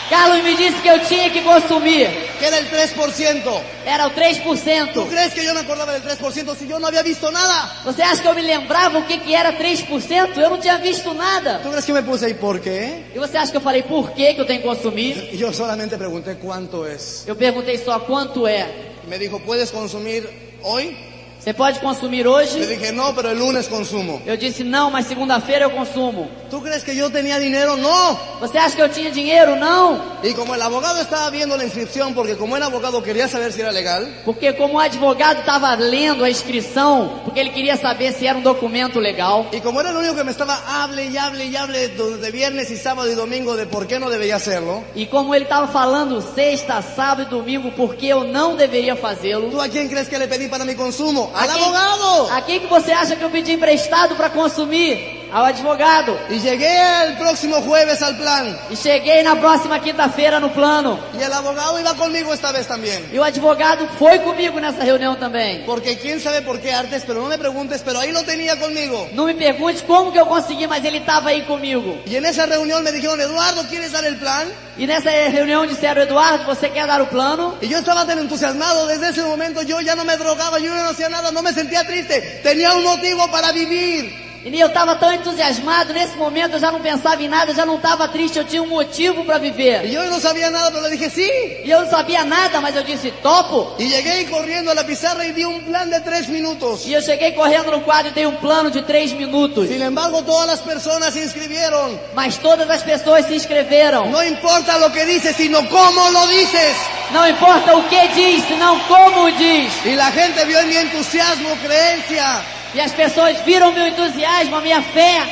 D: Carlos me disse que eu tinha que consumir.
C: que era el 3%.
D: Era o
C: ¿Tú
D: 3%.
C: crees que yo me acordaba del 3% si yo no había visto nada?
D: Você acha que eu me lembrava o que era 3%? Eu não tinha visto nada.
C: ¿Tú crees que me puse ahí por qué?
D: E você acha que eu falei por que eu tenho que consumir?
C: Y yo solamente pregunté cuánto es.
D: Eu perguntei só quanto é.
C: Y me dijo, ¿puedes consumir hoy?
D: Você pode consumir
C: Le
D: hoje?
C: dije, no, pero el lunes consumo.
D: Eu disse não, mas segunda-feira eu consumo.
C: ¿Tú crees que yo tenía dinero? No.
D: Você acha que eu tinha dinheiro? Não.
C: Y como el abogado estaba viendo la inscripción, porque como era abogado quería saber si era legal,
D: Porque como o advogado estava lendo a inscrição, porque ele queria saber se era um documento legal.
C: y como era el único que me estaba hable de viernes y sábado y domingo de por qué no debería hacerlo,
D: E como ele estava falando sexta, sábado e domingo, porque eu não deveria fazê-lo.
C: ¿tú a quién crees que le pedí para mi consumo?
D: A
C: ¡Al
D: quem-
C: abogado!
D: A quem que você acha que eu pedi emprestado para consumir? Ao advogado.
C: Y llegué el próximo jueves al plan,
D: E cheguei na próxima quinta-feira no plano.
C: y el abogado iba conmigo esta vez también.
D: E o advogado foi comigo nessa reunião também.
C: Porque quién sabe por qué artes, pero no me preguntes, pero ahí lo tenía conmigo.
D: Não me pergunte como que eu consegui, mas ele estava aí comigo.
C: Y en esa reunión me dijeron, Eduardo, ¿quieres dar el plan?
D: E nessa reunião disseram, Eduardo, você quer dar o plano?
C: Y yo estaba tan entusiasmado, desde ese momento yo ya no me drogaba, yo no hacía nada, no me sentía triste, tenía un motivo para vivir.
D: E eu estava tão entusiasmado, nesse momento eu já não pensava em nada, eu já não estava triste, eu tinha um motivo para
C: Y
D: viver.
C: yo no sabía nada, pero le dije sí.
D: E eu não sabia nada, mas eu disse, topo.
C: Y llegué corriendo a la pizarra y di un plan de 3 minutos.
D: E eu cheguei correndo no quadro e dei um plano de 3 minutos.
C: Sin embargo, todas las personas se inscribieron.
D: Mas todas as pessoas se inscreveram.
C: No importa lo que dices, sino cómo lo dices.
D: Não importa o que diz, senão como diz.
C: Y la gente vio en mi entusiasmo, creencia.
D: E as pessoas viram meu entusiasmo, a minha fé.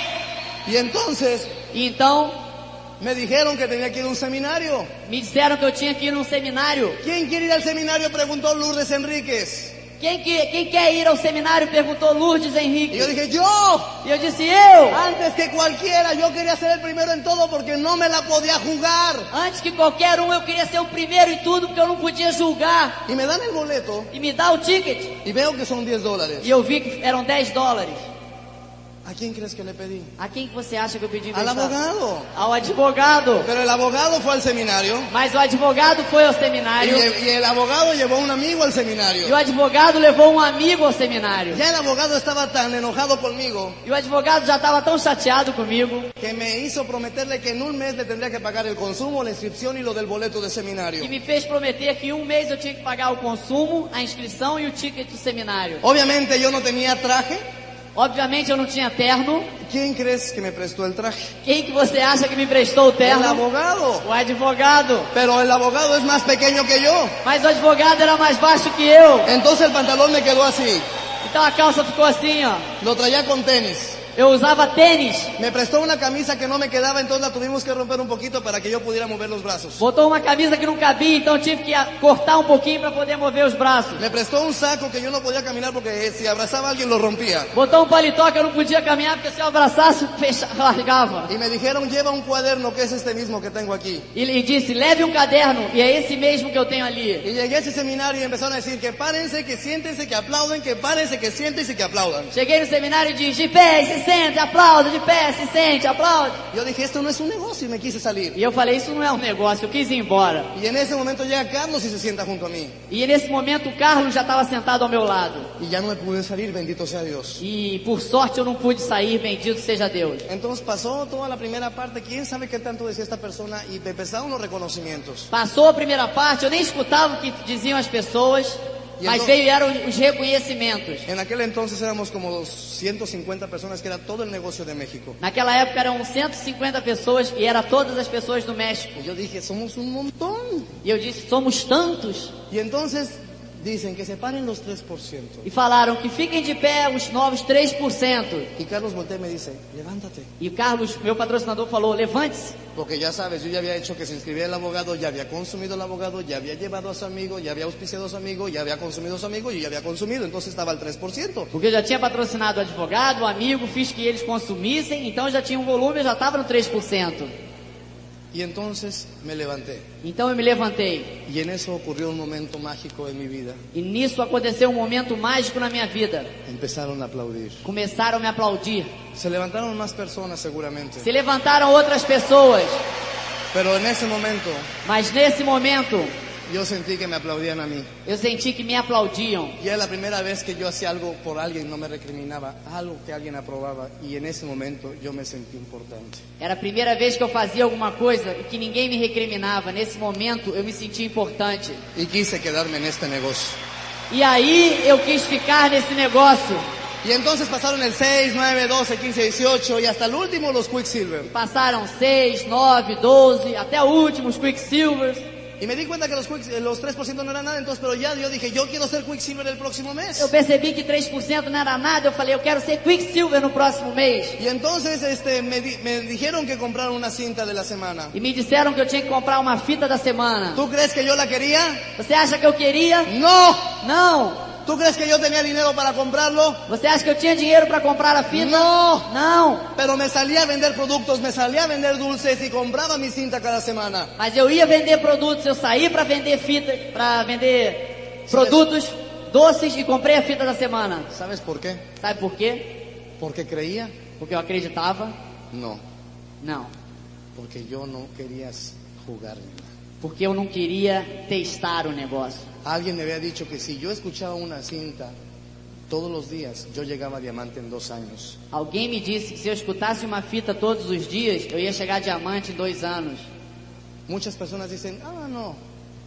C: Y entonces
D: E então
C: me dijeron que tenía que ir a un seminario.
D: me disseram que eu tinha que ir num seminário.
C: ¿Quién quiere ir al seminario? Preguntó Lourdes Enríquez.
D: Quem quer ir ao seminário? Perguntou Lourdes
C: Y
D: Henrique.
C: yo dije, yo.
D: E eu disse, eu.
C: Antes que cualquiera, yo quería ser el primero en todo porque no me la podía jugar.
D: Antes que qualquer um, eu queria ser o primeiro em tudo, porque eu não podia julgar.
C: Y me dan el boleto
D: E me dá o ticket.
C: y veo que son $10.
D: E eu vi que eram $10.
C: ¿A quién crees que le pedí?
D: A quem que você acha que eu pedi
C: Al
D: emprestado?
C: abogado.
D: Ao advogado.
C: Pero el abogado fue al seminario
D: Mas o advogado foi ao seminário
C: y el abogado llevó a un amigo al
D: e
C: seminario.
D: o advogado levou um amigo ao seminário.
C: Ya el abogado estaba tan enojado conmigo
D: E o advogado já estava tão chateado comigo
C: que me hizo prometerle que en un mes le tendría que pagar el consumo, la inscripción y lo del boleto de seminario.
D: que me fez prometer que em um mês eu tinha que pagar o consumo, a inscrição e o ticket do seminário.
C: Obviamente yo no tenía traje.
D: Obviamente eu não tinha terno.
C: ¿Quién crees que me prestó el traje?
D: Quem que você acha que me emprestou o
C: El
D: terno?
C: abogado.
D: O advogado.
C: Pero el abogado es más pequeño que yo.
D: Mas o advogado era mais baixo que eu.
C: Entonces el pantalón me quedó así.
D: Então a calça ficou assim, ó.
C: Lo traía con tenis.
D: Eu usava tênis.
C: Me prestó una camisa que no me quedaba, entonces la tuvimos que romper un poquito para que yo pudiera mover los brazos.
D: Botou uma camisa que não cabia, então tive que cortar um pouquinho para poder mover os braços.
C: Me prestó un saco que yo no podía caminar porque si abrazaba a alguien lo rompía.
D: Botou um paletó que eu não podia caminhar porque se eu abraçasse, largava.
C: Y me dijeron, lleva un cuaderno que es este mismo que tengo aquí.
D: E ele disse, leve um caderno, e é esse mesmo que eu tenho ali.
C: Y llegué a ese seminario y empezaron a decir que párense, que siéntense, que aplauden, que párense, que siéntense y que aplaudan.
D: Cheguei no seminário e disse, de pé, se sente, aplauda, de pé, se sente, aplaude.
C: Yo dije, esto no es un negocio y me quise salir.
D: E eu falei, isso não é um negócio, eu quis ir embora.
C: Y en ese momento llega Carlos y se sienta junto a mí.
D: E nesse momento o Carlos já estava sentado ao meu lado.
C: Y ya no me pude salir, bendito sea Dios.
D: E por sorte eu não pude sair, bendito seja Deus.
C: Entonces pasó toda la primera parte, quién sabe qué tanto decía esta persona y me empezaron los reconocimientos.
D: Passou a primeira parte, eu nem escutava o que diziam as pessoas, mas vieram os reconhecimentos.
C: En aquel entonces éramos como 150 personas, que era todo el negocio de México.
D: Naquela época eram 150 pessoas e era todas as pessoas do México.
C: Y yo dije, somos un montón.
D: E eu disse, somos tantos.
C: Y entonces dicen que se paren los 3%.
D: E falaram que fiquem de pé os novos 3%.
C: Y Carlos voltea y me dice, levántate.
D: E Carlos, meu patrocinador, falou, levante-se.
C: Porque ya sabes, yo ya había hecho que se inscribiera el abogado, ya había consumido el abogado, ya había llevado a su amigo, ya había auspiciado a su amigo, ya había consumido a su amigo y ya había consumido. Entonces estaba al 3%.
D: Porque eu já tinha patrocinado o advogado, o amigo, fiz que eles consumissem, então já tinha um volume, eu já estava no 3%.
C: Y entonces me levanté.
D: Então eu me levantei.
C: Y en eso ocurrió un momento mágico en mi vida.
D: E nisso aconteceu um momento mágico na minha vida.
C: Empezaron a aplaudir.
D: Começaram a me aplaudir.
C: Se levantaron más personas seguramente.
D: Se levantaram outras pessoas.
C: Pero en ese momento
D: Mas nesse momento,
C: yo sentí que me aplaudían a mí.
D: eu senti que me aplaudiam.
C: Y era la primera vez que yo hacía algo por alguien, no me recriminaba, algo que alguien aprobaba. Y en ese momento yo me sentí importante.
D: Era a primeira vez que eu fazia alguma coisa e que ninguém me recriminava. Nesse momento, eu me senti importante.
C: Y quise quedarme en este negocio.
D: E aí, eu quis ficar nesse negócio.
C: Y entonces pasaron el 6, 9, 12, 15, 18 y hasta el último los Quicksilver.
D: Passaram 6, 9, 12, até o último, os Quicksilvers.
C: Y me di cuenta que los 3% no eran nada, entonces, pero ya yo dije, yo quiero ser Quicksilver el próximo mes.
D: Eu percebi que 3% não era nada. Eu falei, eu quero ser Quicksilver no próximo mês.
C: Y entonces me dijeron que compraron una cinta de la semana.
D: E me disseram que eu tinha que comprar uma fita da semana.
C: ¿Tú crees que yo la quería?
D: Você acha que eu queria?
C: ¡No!
D: Não.
C: ¿Tú crees que yo tenía dinero para comprarlo?
D: Você acha que eu tinha dinheiro para comprar a fita?
C: No.
D: Não.
C: Pero me salía a vender productos, me salía a vender dulces y compraba mi cinta cada semana.
D: Mas eu ia vender produtos, eu saí para vender fita, para vender produtos, doces e comprei a fita da semana.
C: ¿Sabes por qué?
D: Sabe por quê?
C: ¿Porque creía?
D: Porque eu acreditava?
C: No,
D: Não.
C: porque yo no quería jugarla.
D: Porque eu não queria testar o negócio.
C: Alguien me había dicho que si yo escuchaba una cinta todos los días, yo llegaba a diamante en 2 años.
D: Alguém me disse que se eu escutasse uma fita todos os dias, eu ia chegar a diamante em 2 anos.
C: Muchas personas dicen, no,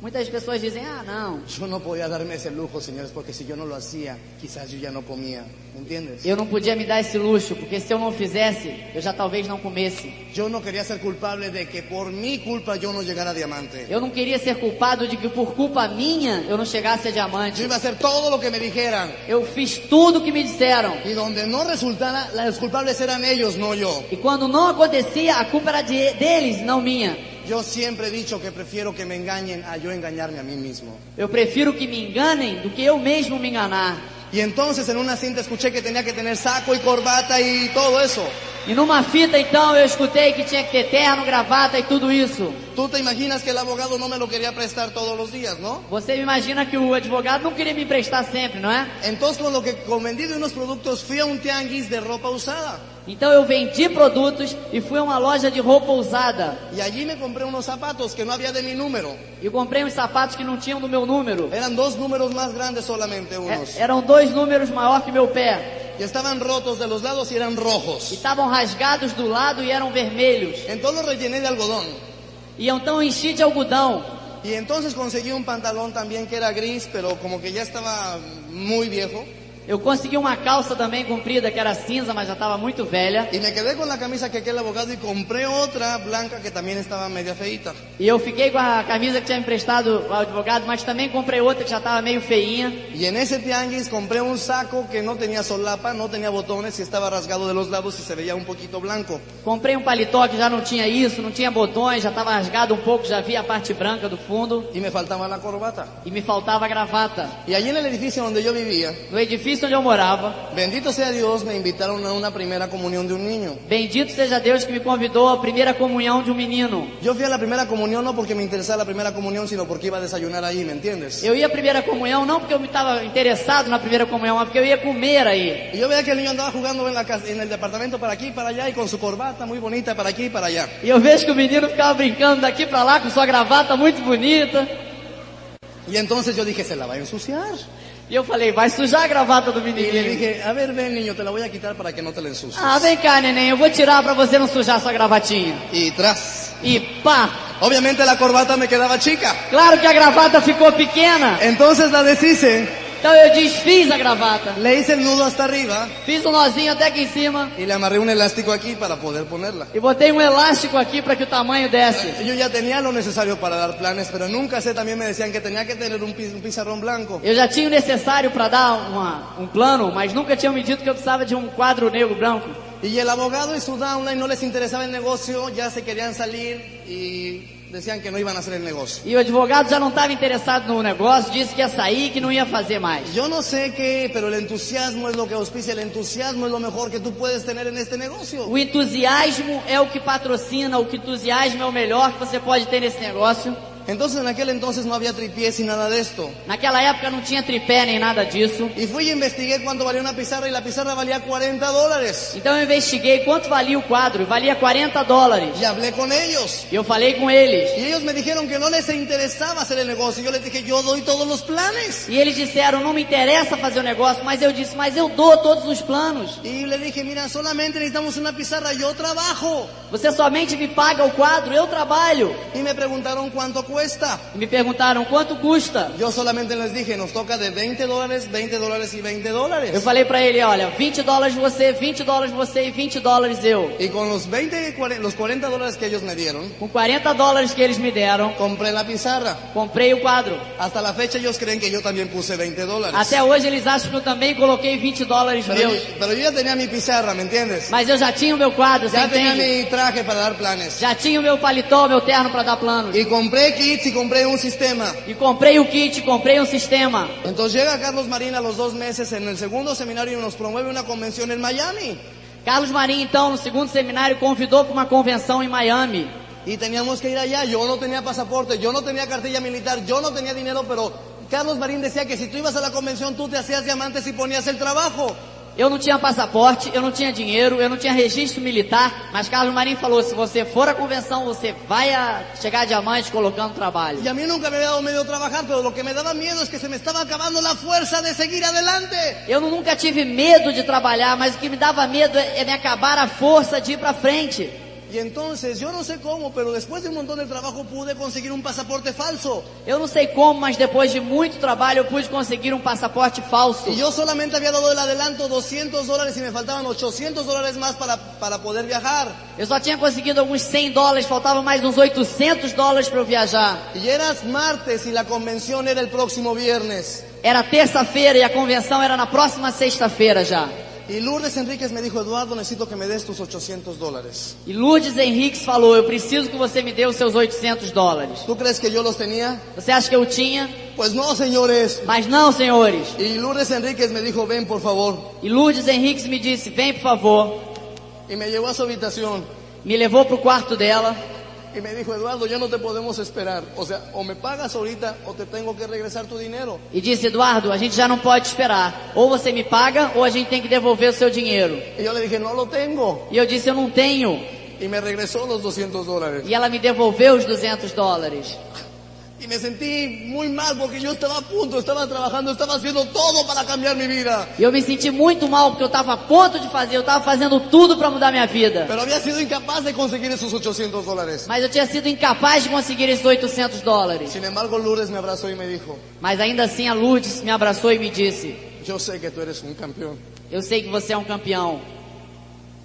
D: Muitas pessoas dizem, não,
C: yo no podía darme ese lujo, señores, porque si yo no lo hacía, quizás yo ya no comía, ¿entiendes?
D: eu não podia me dar esse luxo, porque se eu não fizesse, eu já talvez não comesse.
C: Yo no quería ser culpable de que por mi culpa yo no llegara a diamante.
D: Eu não queria ser culpado de que por culpa minha eu não chegasse a diamante.
C: Yo iba a hacer todo lo que me dijeran.
D: Eu fiz tudo o que me disseram.
C: Y donde no resultara, los culpables eran ellos, no yo.
D: E quando não acontecia, a culpa era deles, não minha.
C: Yo siempre he dicho que prefiero que me engañen a yo engañarme a mí mismo.
D: Eu prefiro que me enganem do que eu mesmo me enganar.
C: Y entonces en una cinta escuché que tenía que tener saco y corbata y todo eso.
D: E numa fita, então, eu escutei que tinha que ter terno, gravata e tudo isso.
C: Tú te imaginas que el abogado no me lo quería prestar todos los días, ¿no?
D: Você me imagina que o advogado não queria me emprestar sempre, não é?
C: Entonces con vendido unos productos fui a un tianguis de ropa usada.
D: Então eu vendi produtos e fui a uma loja de roupa usada.
C: Y allí me compré unos zapatos que no había de mi número.
D: E comprei uns sapatos que não tinham do meu número.
C: Eran 2 números más grandes solamente unos.
D: Eram 2 números maior que meu pé.
C: Y estaban rotos de los lados y eran
D: E
C: rojos.
D: estavam rasgados do lado e eram vermelhos.
C: Entonces los rellené de algodón.
D: E então eu enchi de algodão.
C: Y entonces conseguí un pantalón también que era gris, pero como que ya estaba muy viejo.
D: Eu consegui uma calça também comprida que era cinza, mas já estava muito velha.
C: Y me quedé con la camisa que aquel abogado y compré otra blanca que también estaba media feíta.
D: E eu fiquei com a camisa que tinha emprestado ao advogado, mas também comprei outra que já estava meio feinha.
C: Y en ese tianguis compré un saco que no tenía solapa, no tenía botones y estaba rasgado de los lados y se veía un poquito blanco.
D: Comprei um paletó que já não tinha isso, não tinha botões, já estava rasgado um pouco, já via a parte branca do fundo.
C: Y me faltaba la corbata.
D: E me faltava a gravata.
C: Y allí en el edificio donde yo vivía,
D: No edifício onde eu morava,
C: bendito sea Dios, me invitaron a una primera comunión de un niño.
D: bendito seja Deus que me convidou à primeira comunhão de um menino.
C: Yo fui a la primera comunión no porque me interesaba la primera comunión, sino porque iba a desayunar ahí, ¿me entiendes?
D: Eu ia à primeira comunhão não porque eu estava interessado na primeira comunhão, mas porque eu ia comer aí.
C: Y yo veía que el niño andaba jugando en la casa, en el departamento para aquí y para allá y con su corbata muy bonita para aquí y para allá.
D: E eu vejo que o menino ficava brincando daqui pra lá com sua gravata muito bonita.
C: Y entonces yo dije, se la va a ensuciar.
D: E eu falei, vai sujar a gravata do
C: Y le
D: menininho.
C: dije, a ver, ven niño, te la voy a quitar para que no te la ensucies.
D: Ah, vem cá, neném, eu vou tirar pra você não sujar sua gravatinha.
C: Y tras.
D: E pá!
C: Obviamente la corbata me quedaba chica.
D: Claro que a gravata ficou pequena.
C: Entonces la deshice,
D: Então eu desfiz a gravata.
C: le hice el nudo hasta arriba
D: Fiz um nozinho até aqui em cima.
C: y le amarré un elástico aquí para poder ponerla.
D: E botei um elástico aqui para que o tamanho desse.
C: Yo ya tenía lo necesario para dar planes, pero nunca sé, también me decían que tenía que tener un pizarrón blanco.
D: Eu já tinha o necessário para dar um plano, mas nunca tinham me dito que eu precisava de um quadro negro branco.
C: Y el abogado y su downline no les interesaba el negocio, ya se querían salir y decían que no iban a hacer el negocio.
D: E o advogado já não estava interessado no negócio, disse que ia sair, que não ia fazer mais.
C: Yo no sé qué, pero el entusiasmo es lo que auspicia, el entusiasmo es lo mejor que tú puedes tener en este negocio.
D: O entusiasmo é o que patrocina, o entusiasmo é o melhor que você pode ter nesse negócio.
C: Entonces en aquel entonces no había tripiés y nada de esto.
D: Naquela época não tinha tripé nem nada disso.
C: Y fui y investigué cuánto valía una pizarra y la pizarra valía $40.
D: Então eu investiguei quanto valia o quadro, valia $40.
C: Y hablé con ellos.
D: E eu falei com eles.
C: Y ellos me dijeron que no les interesaba hacer el negocio. Yo les dije, yo doy todos los planes.
D: E eles disseram, não me interessa fazer o negócio, mas eu disse, mas eu dou todos os planos.
C: Y le dije, mira, solamente necesitamos una pizarra, yo trabajo.
D: Você somente me paga o quadro, eu trabalho.
C: Y me preguntaron cuánto cuesta.
D: E me perguntaram quanto custa.
C: Yo solamente les dije, nos toca de $20, $20 y $20.
D: Eu falei pra ele, olha, $20 você, $20 você e $20 eu.
C: Y con los $40 que ellos me dieron,
D: Com $40 que eles me deram,
C: compré la pizarra.
D: comprei o quadro.
C: Hasta la fecha ellos creen que yo también puse $20.
D: Até hoje eles acham que eu também coloquei $20 meus.
C: Pero yo ya tenía mi pizarra, ¿me entiendes?
D: Mas eu já tinha o meu quadro, você
C: Ya tenía
D: entende?
C: mi traje para dar planes.
D: Já tinha o meu paletó, meu terno pra dar planos.
C: Y compré kits y compré un sistema.
D: E comprei o kit, comprei um sistema.
C: Entonces llega Carlos Marín a los 2 meses en el segundo seminario y nos promueve una convención en Miami.
D: Carlos Marinho, então, no segundo seminário, convidou para uma convenção em Miami.
C: Y teníamos que ir allá. Yo no tenía pasaporte, yo no tenía cartilla militar, yo no tenía dinero, pero Carlos Marín decía que si tú ibas a la convención tú te hacías diamantes y ponías el trabajo.
D: Eu não tinha passaporte, eu não tinha dinheiro, eu não tinha registro militar, mas Carlos Marinho falou, se você for à convenção, você vai chegar a diamante colocando trabalho.
C: Y a mí nunca me había dado miedo trabajar, pero lo que me daba miedo es que se me estaba acabando la fuerza de seguir adelante.
D: Eu nunca tive medo de trabalhar, mas o que me dava medo é me acabar a força de ir para frente.
C: Y entonces, yo no sé cómo, pero después de un montón de trabajo pude conseguir un pasaporte falso.
D: Eu não sei como, mas depois de muito trabalho eu pude conseguir um passaporte falso.
C: Y yo solamente había dado el adelanto $200 y me faltaban $800 más para poder viajar.
D: Eu só tinha conseguido alguns $100, faltavam mais uns $800 para eu viajar.
C: Y era martes y la convención era el próximo viernes.
D: Era terça-feira e a convenção era na próxima sexta-feira já.
C: Y Lourdes Enríquez me dijo, Eduardo, necesito que me des tus $800.
D: E Lourdes Henriques falou, eu preciso que você me dê os seus $800.
C: ¿Tú crees que yo los tenía?
D: Você acha que eu tinha?
C: Pues no, señores.
D: Mas não, senhores.
C: Y Lourdes Enríquez me dijo, ven por favor.
D: E Lourdes Henriques me disse, vem por favor.
C: y me llevó a su habitación
D: me levou pro quarto dela
C: y me dijo, Eduardo, ya no te podemos esperar. O sea, o me pagas ahorita o te tengo que regresar tu dinero.
D: e disse: Eduardo, a gente já não pode esperar. Ou você me paga ou a gente tem que devolver o seu dinheiro.
C: Y yo le dije, no lo tengo.
D: E eu disse: eu não tenho.
C: Y me regresó los $200.
D: E ela me devolveu os $200.
C: Y me sentí muy mal porque yo estaba a punto, estaba trabajando, estaba haciendo todo para cambiar mi vida.
D: E eu me senti muito mal porque eu estava a ponto de fazer, eu estava fazendo tudo para mudar minha vida.
C: Pero había sido incapaz de conseguir esos $800.
D: Mas eu tinha sido incapaz de conseguir esses $800.
C: Sin embargo, Lourdes me abrazó y me dijo,
D: Mas ainda assim a Lourdes me abraçou e me disse:
C: yo sé que tú eres un campeón.
D: eu sei que você é um campeão.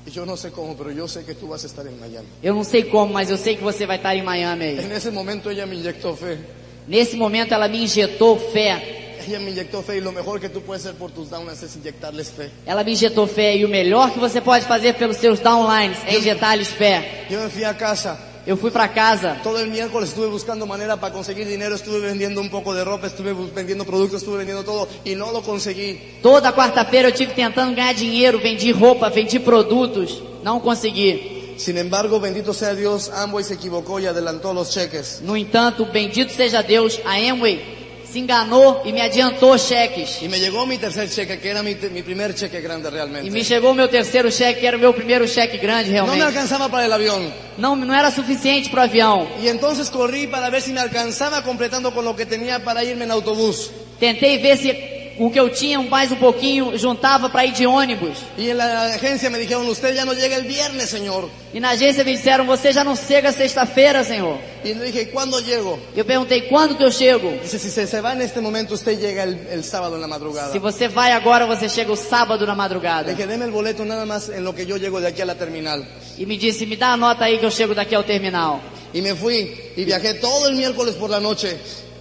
C: Y yo no sé cómo, pero yo sé que tú vas a estar en Miami.
D: Eu não sei como, mas eu sei que você vai estar em Miami aí.
C: En ese momento ella me inyectó fe.
D: Nesse momento ela me injetou fé.
C: Ella me inyectó fe y lo mejor que tú puedes hacer por tus downlines es inyectarles fe.
D: Ela me injetou fé e o melhor que você pode fazer pelos seus downlines é injetar-lhes fé.
C: Yo me fui a casa.
D: Eu fui para casa.
C: Todo el miércoles estuve buscando manera para conseguir dinero, estuve vendiendo un poco de ropa, estuve vendiendo productos, estuve vendiendo todo y no lo conseguí.
D: Toda quarta-feira eu tive tentando ganhar dinheiro, vendi roupa, vendi produtos, não consegui.
C: Sin embargo, bendito sea Dios, Amway se equivocó y adelantó los cheques.
D: No entanto, bendito seja Deus, a Amway se enganou e me adiantou cheques.
C: Y me llegó mi tercer cheque, que era mi primer cheque grande realmente.
D: E me chegou o meu terceiro cheque, que era o meu primeiro cheque grande
C: No me
D: realmente.
C: alcanzaba para el avión.
D: Não era suficiente para o avião.
C: Y entonces corrí para ver si me alcanzaba completando con lo que tenía para irme en autobús.
D: Tentei ver se o que eu tinha mais um pouquinho juntava para ir de ônibus.
C: Y en la agencia me dijeron, usted ya no llega el viernes, señor.
D: E na agência me disseram: você já não chega sexta-feira, senhor.
C: Y le dije, ¿cuándo llego?
D: Eu perguntei: quando que eu chego?
C: Dice, si se va en este momento, usted llega el sábado en la madrugada.
D: Se você vai agora, você chega o sábado na madrugada.
C: Le dije, deme el boleto nada más en lo que yo llego de aquí a la terminal.
D: E me disse: me dá a nota aí que eu chego daqui ao terminal.
C: Y me fui y viajé todo el miércoles por la noche.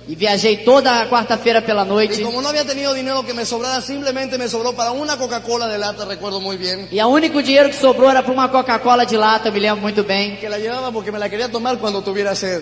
D: E viajei toda a quarta-feira pela
C: Y
D: noite.
C: como no había tenido dinero que me sobrara, simplemente me sobró para una Coca-Cola de lata, recuerdo muy bien.
D: E o único dinheiro que sobrou era para uma Coca-Cola de lata, eu me lembro muito bem.
C: Que la llevaba porque me la quería tomar cuando tuviera sed.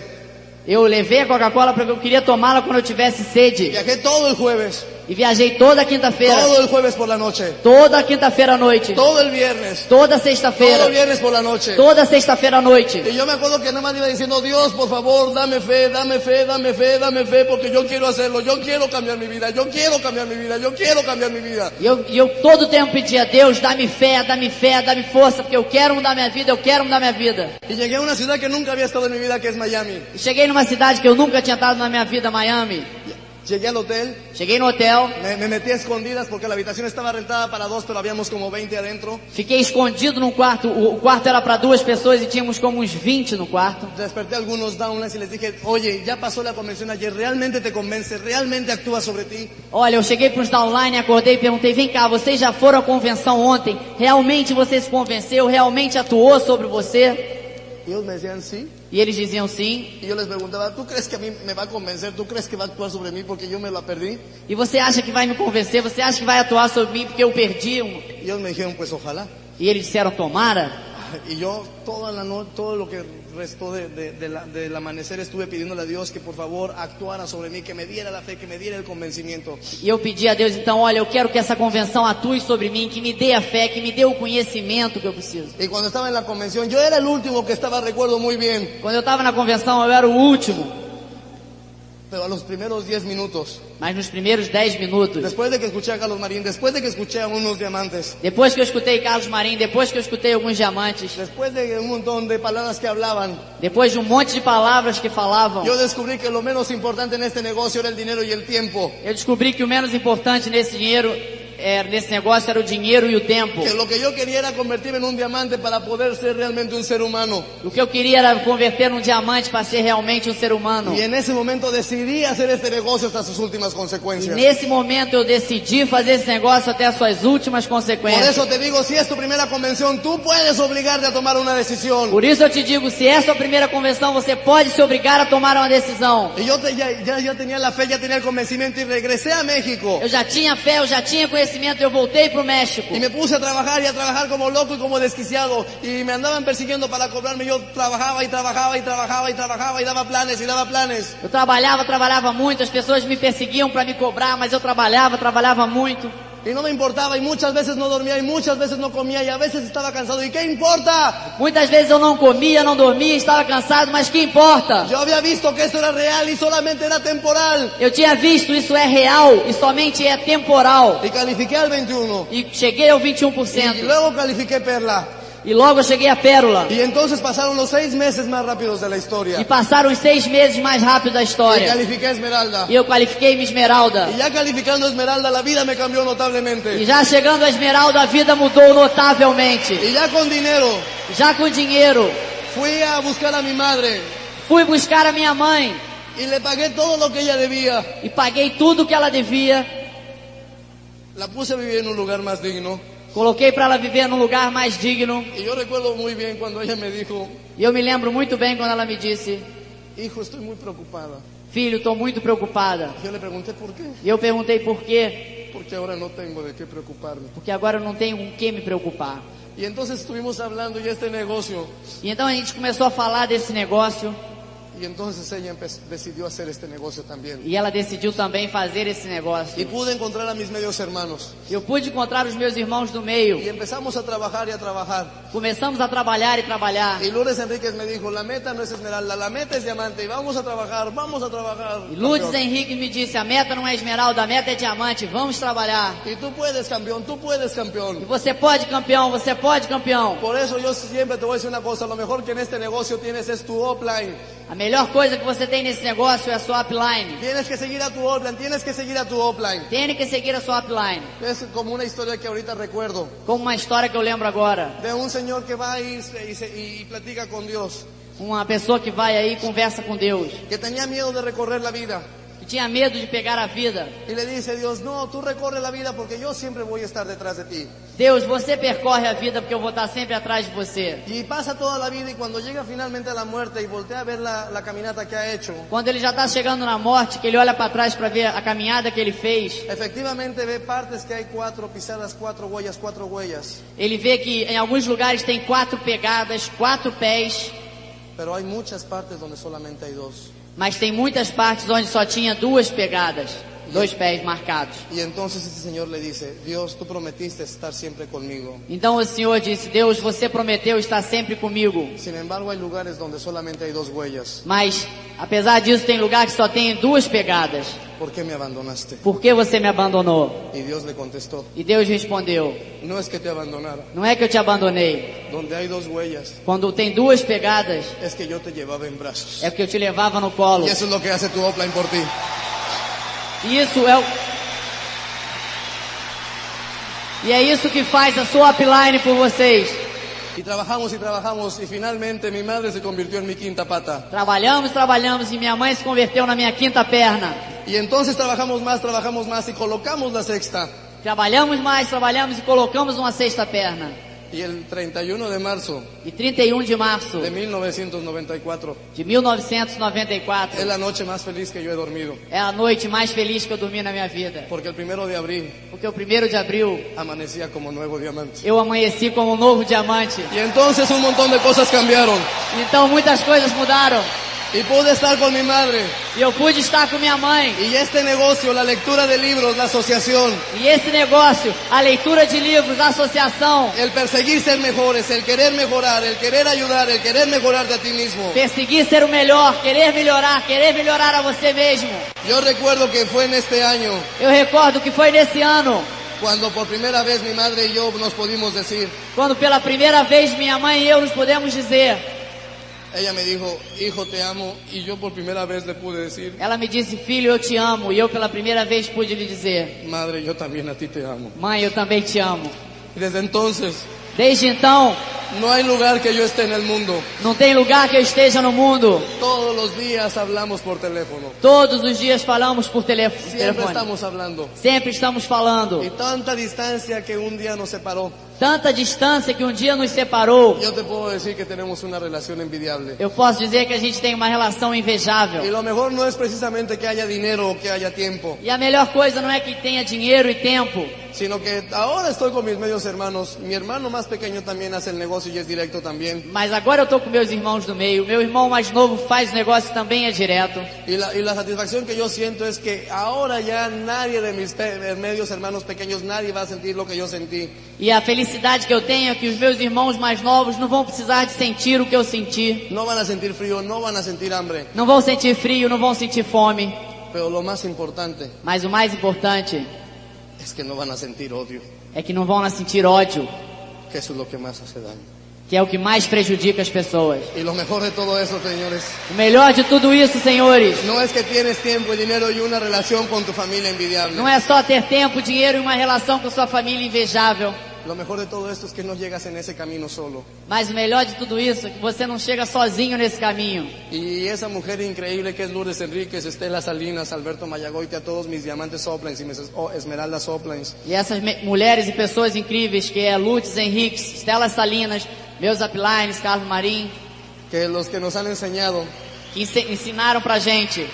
D: Eu levei a Coca-Cola porque eu queria tomá-la quando eu tivesse sede.
C: Viajé todo el jueves,
D: E viajei toda quinta-feira.
C: todo el jueves por la noche,
D: Toda quinta-feira à noite.
C: todo el viernes,
D: Toda
C: todo
D: sexta-feira.
C: el viernes por la noche.
D: Toda sexta-feira à noite.
C: Y yo me acuerdo que nada más iba diciendo, Dios, por favor, dame fe, dame fe, dame fe, dame fe, porque yo quiero hacerlo, yo quiero cambiar mi vida, yo quiero cambiar mi vida, yo quiero cambiar mi vida.
D: E eu todo tempo pedia: Deus, dá-me fé, dá-me fé, dá-me força, porque eu quero mudar minha vida, eu quero mudar minha vida.
C: Y llegué a una ciudad que nunca había estado en mi vida, que es Miami.
D: E cheguei numa cidade que eu nunca tinha estado na minha vida, Miami.
C: Llegué al hotel,
D: Cheguei no hotel,
C: me metí a escondidas porque la habitación estaba rentada para 2, pero habíamos como 20 adentro.
D: fiquei escondido num quarto. O quarto era para 2 pessoas e tínhamos como uns 20 no quarto.
C: Desperté a algunos downlines y les dije, oye, ya pasó la convención ayer, ¿realmente te convence? ¿Realmente actúa sobre ti?
D: Olha, eu cheguei para os downline, acordei e perguntei: vem cá, vocês já foram à convenção ontem? Realmente você se convenceu? Realmente atuou sobre você?
C: Y ellos me decían, sí.
D: E eles diziam sim.
C: Y yo les preguntaba, ¿tú crees que a mí me va a convencer? ¿Tú crees que va a actuar sobre mí porque yo me la perdí?
D: E você acha que vai me convencer? Você acha que vai atuar sobre mim porque eu perdi?
C: Y ellos me dijeron, pues ojalá.
D: E eles disseram: tomara.
C: Y yo toda la noche, todo lo que restó del amanecer estuve pidiéndole a Dios que por favor actuara sobre mí, que me diera la fe, que me diera el convencimiento.
D: E eu pedi a Deus: então, olha, eu quero que essa convenção atue sobre mim, que me dê a fé, que me dê o conhecimento que eu preciso.
C: Y cuando estaba en la convención, yo era el último que estaba, recuerdo muy bien,
D: Quando eu estava na convenção, eu era o último.
C: pero a los primeros 10 minutos,
D: Mas nos primeiros 10 minutos,
C: después de que escuché a Carlos Marín, después de que escuché a unos diamantes,
D: depois que eu escutei Carlos Marim, depois que eu escutei alguns diamantes,
C: después de un montón de palabras que hablaban,
D: depois de um monte de palavras que falavam,
C: yo descubrí que lo menos importante en este negocio era el dinero y el tiempo.
D: eu descobri que o menos importante nesse negócio era o dinheiro e o tempo.
C: Que lo que yo quería era convertirme en un diamante para poder ser realmente un ser humano.
D: O que eu queria era converter num diamante para ser realmente um ser humano.
C: Y en ese momento decidí hacer este negocio hasta sus últimas
D: E
C: consecuencias.
D: nesse momento eu decidi fazer esse negócio até as suas últimas
C: Por
D: consequências.
C: eso te digo, si es tu primera convención, tú puedes obligarte a tomar una decisión.
D: Por isso eu te digo: se é a sua primeira convenção, você pode se obrigar a tomar uma decisão.
C: Y yo ya tenía la fe, ya tenía el convencimiento y regresé a México.
D: Eu já tinha fé, eu já tinha conhecimento, eu voltei pro México.
C: Y me puse a trabajar como loco y como desquiciado. Y me andaban persiguiendo para cobrarme. Yo trabajaba y trabajaba y trabajaba y trabajaba y daba planes y daba planes.
D: Eu trabalhava muito, as pessoas me perseguiam para me cobrar, mas eu trabalhava muito.
C: Y no me importaba, y muchas veces no dormía, y muchas veces no comía, y a veces estaba cansado. ¿Y qué importa?
D: Muitas vezes eu não comia, não dormia, estava cansado, mas que importa?
C: Yo había visto que esto era real y solamente era temporal.
D: Eu tinha visto, isso é real e somente é temporal.
C: Y califiqué al 21.
D: E cheguei ao
C: Y
D: 21%.
C: luego califiqué Perla.
D: E logo eu cheguei à Pérola.
C: Y entonces pasaron los 6 meses más rápidos de la
D: E
C: historia.
D: passaram os 6 meses mais rápido da
C: Y
D: história.
C: califiqué Esmeralda.
D: E eu qualifiquei minha Esmeralda.
C: Y ya calificando Esmeralda, la vida me cambió
D: E
C: notablemente.
D: já chegando a Esmeralda, a vida mudou notavelmente.
C: Y ya con dinero,
D: Já com dinheiro,
C: fui a buscar a mi madre.
D: fui buscar a minha mãe
C: Y le pagué todo lo que ella debía.
D: e paguei tudo que ela devia.
C: La puse a vivir en un lugar más digno.
D: Coloquei para ela viver num lugar mais digno.
C: Y yo recuerdo muy bien cuando ella me dijo,
D: E eu me lembro muito bem quando ela me disse:
C: hijo, estoy muy preocupada.
D: filho, estou muito preocupada.
C: Yo le pregunté por qué.
D: E eu perguntei por quê.
C: Porque ahora no tengo de qué preocuparme.
D: Porque agora eu não tenho com que me preocupar.
C: Y entonces estuvimos hablando y este negocio.
D: E então a gente começou a falar desse negócio.
C: Y entonces ella decidió hacer este negocio también.
D: E ela decidiu também fazer esse negócio.
C: Y pude encontrar a mis medios hermanos.
D: Eu pude encontrar os meus irmãos do meio.
C: Y empezamos a trabajar y a trabajar.
D: Começamos a trabalhar e trabalhar.
C: Y Lourdes Enríquez me dijo, la meta no es Esmeralda, la meta es diamante. Y vamos a trabajar, vamos a trabajar.
D: E Lourdes
C: campeón.
D: Henrique me disse: a meta não é esmeralda, a meta é diamante, vamos trabalhar.
C: Y tú puedes, campeón, tú puedes,
D: E
C: campeón.
D: você pode, campeão, você pode, campeão.
C: Por eso yo siempre te voy a decir una cosa, lo mejor que en este negocio tienes es tu offline.
D: A melhor coisa que você tem nesse negócio é a sua upline.
C: Tienes que seguir a tu offline, tienes que seguir a tu offline.
D: Tem que seguir a sua upline.
C: Es como una historia que ahorita recuerdo,
D: Como uma história que eu lembro agora.
C: de un señor que va y platica con Dios,
D: Uma pessoa que vai aí e conversa com Deus.
C: que tenía miedo de recorrer la vida.
D: Que tinha medo de pegar a vida.
C: Y le dice Dios, no, tú recorre la vida porque yo siempre voy a estar detrás de ti.
D: Deus, você percorre a vida porque eu vou estar sempre atrás de você.
C: Y pasa toda la vida y cuando llega finalmente a la muerte y voltea a ver la caminata que ha hecho,
D: Quando ele já está chegando na morte, que ele olha para trás para ver a caminhada que ele fez,
C: efectivamente ve partes que hay 4 pisadas, 4 huellas, 4 huellas.
D: ele vê que em alguns lugares tem 4 pegadas, 4 pés,
C: Pero hay muchas partes donde solamente hay 2.
D: mas tem muitas partes onde só tinha 2 pegadas, 2 pés marcados.
C: Y entonces este señor le dice, Dios, tú prometiste estar siempre conmigo.
D: Então o Senhor disse: Deus, você prometeu estar sempre comigo.
C: Sin embargo, hay lugares donde solamente hay 2 huellas.
D: Mas, apesar disso, tem lugar que só tem 2 pegadas.
C: ¿Por qué me abandonaste?
D: Por que você me abandonou?
C: Y Dios le contestó,
D: E Deus respondeu:
C: no es que te abandonara.
D: não é que eu te abandonei.
C: Donde hay 2 huellas,
D: Quando tem 2 pegadas,
C: es que yo te llevaba en brazos.
D: é porque eu te levava no colo.
C: Y eso es lo que hace tu offline por ti.
D: Isso é o... E é isso que faz a sua upline por vocês.
C: Y trabajamos y finalmente mi madre se convirtió en mi quinta pata.
D: Trabalhamos e minha mãe se converteu na minha quinta perna.
C: Y entonces trabajamos más y colocamos la sexta.
D: Trabalhamos e colocamos uma sexta perna.
C: Y el 31 de marzo
D: E 31 de março
C: de 1994
D: de 1994
C: es la noche más feliz que yo he dormido.
D: é a noite mais feliz que eu dormi na minha vida.
C: Porque el 1 de abril
D: Porque o 1º de abril
C: amanecía como nuevo diamante.
D: eu amanheci como um novo diamante.
C: Y entonces un montón de cosas cambiaron.
D: Então muitas coisas mudaram.
C: Y pude estar con mi madre.
D: E eu pude estar com minha mãe.
C: Y este negocio, la lectura de libros, la asociación,
D: E esse negócio, a leitura de livros, a associação,
C: el perseguir ser mejores, el querer mejorar, el querer ayudar, el querer mejorarte a ti mismo.
D: perseguir ser o melhor, querer melhorar a você mesmo.
C: Yo recuerdo que fue en este año
D: Eu recordo que foi nesse ano,
C: cuando por primera vez mi madre y yo nos pudimos decir,
D: quando pela primeira vez minha mãe e eu nos podemos dizer.
C: ella me dijo, hijo te amo, y yo por primera vez le pude decir,
D: Ela me disse: filho, eu te amo. E eu pela primeira vez pude lhe dizer:
C: madre, yo también a ti te amo.
D: mãe, eu também te amo.
C: Y desde entonces,
D: Desde então,
C: no hay lugar que yo esté en el mundo.
D: não tem lugar que eu esteja no mundo.
C: Todos los días hablamos por teléfono.
D: Todos os dias falamos por
C: Siempre
D: telefone.
C: estamos hablando.
D: Sempre estamos falando.
C: Y tanta distancia que un día nos separó.
D: Tanta distância que um dia nos separou.
C: Yo te puedo decir que tenemos una relación envidiable.
D: Eu posso dizer que a gente tem uma relação
C: Y
D: invejável.
C: lo mejor no es precisamente que haya dinero o que haya tiempo,
D: E a melhor coisa não é que tenha dinheiro e tempo,
C: sino que ahora estoy con mis medios hermanos. Mi hermano más pequeño también hace el negocio negocio y es directo también.
D: Mas agora eu tô com meus irmãos do meio. Meu irmão mais novo faz negócio também, é direto.
C: Y la satisfacción que yo siento es que ahora ya nadie de mis medios hermanos pequeños, nadie va a sentir lo que yo sentí.
D: E a felicidade que eu tenho é que os meus irmãos mais novos não vão precisar de sentir o que eu senti.
C: No van a sentir frío, no van a sentir hambre.
D: Não vão sentir frio, não vão sentir fome.
C: Pero lo más importante
D: Mas o mais importante
C: es que no van a sentir odio,
D: é que não vão sentir ódio,
C: que eso es lo que más hace daño.
D: que é o que mais prejudica as pessoas.
C: Y lo mejor de todo eso, señores,
D: O melhor de tudo isso, senhores,
C: no es que tienes tiempo y dinero y una relación con tu familia envidiable.
D: não é só ter tempo, dinheiro e uma relação com sua família invejável.
C: Lo mejor de todo esto es que no llegas en ese camino solo.
D: Mas o melhor de tudo isso é que você não chega sozinho nesse caminho.
C: Y esa mujer increíble que es Lourdes Enríquez, Estela Salinas, Alberto Mayagoite, a todos mis diamantes Soplines y mis esmeraldas Soplines,
D: E essas mulheres e pessoas incríveis, que é Lourdes Henriques, Estela Salinas, meus uplines, Carlos Marim,
C: que los que nos han enseñado
D: que ensinaram pra gente,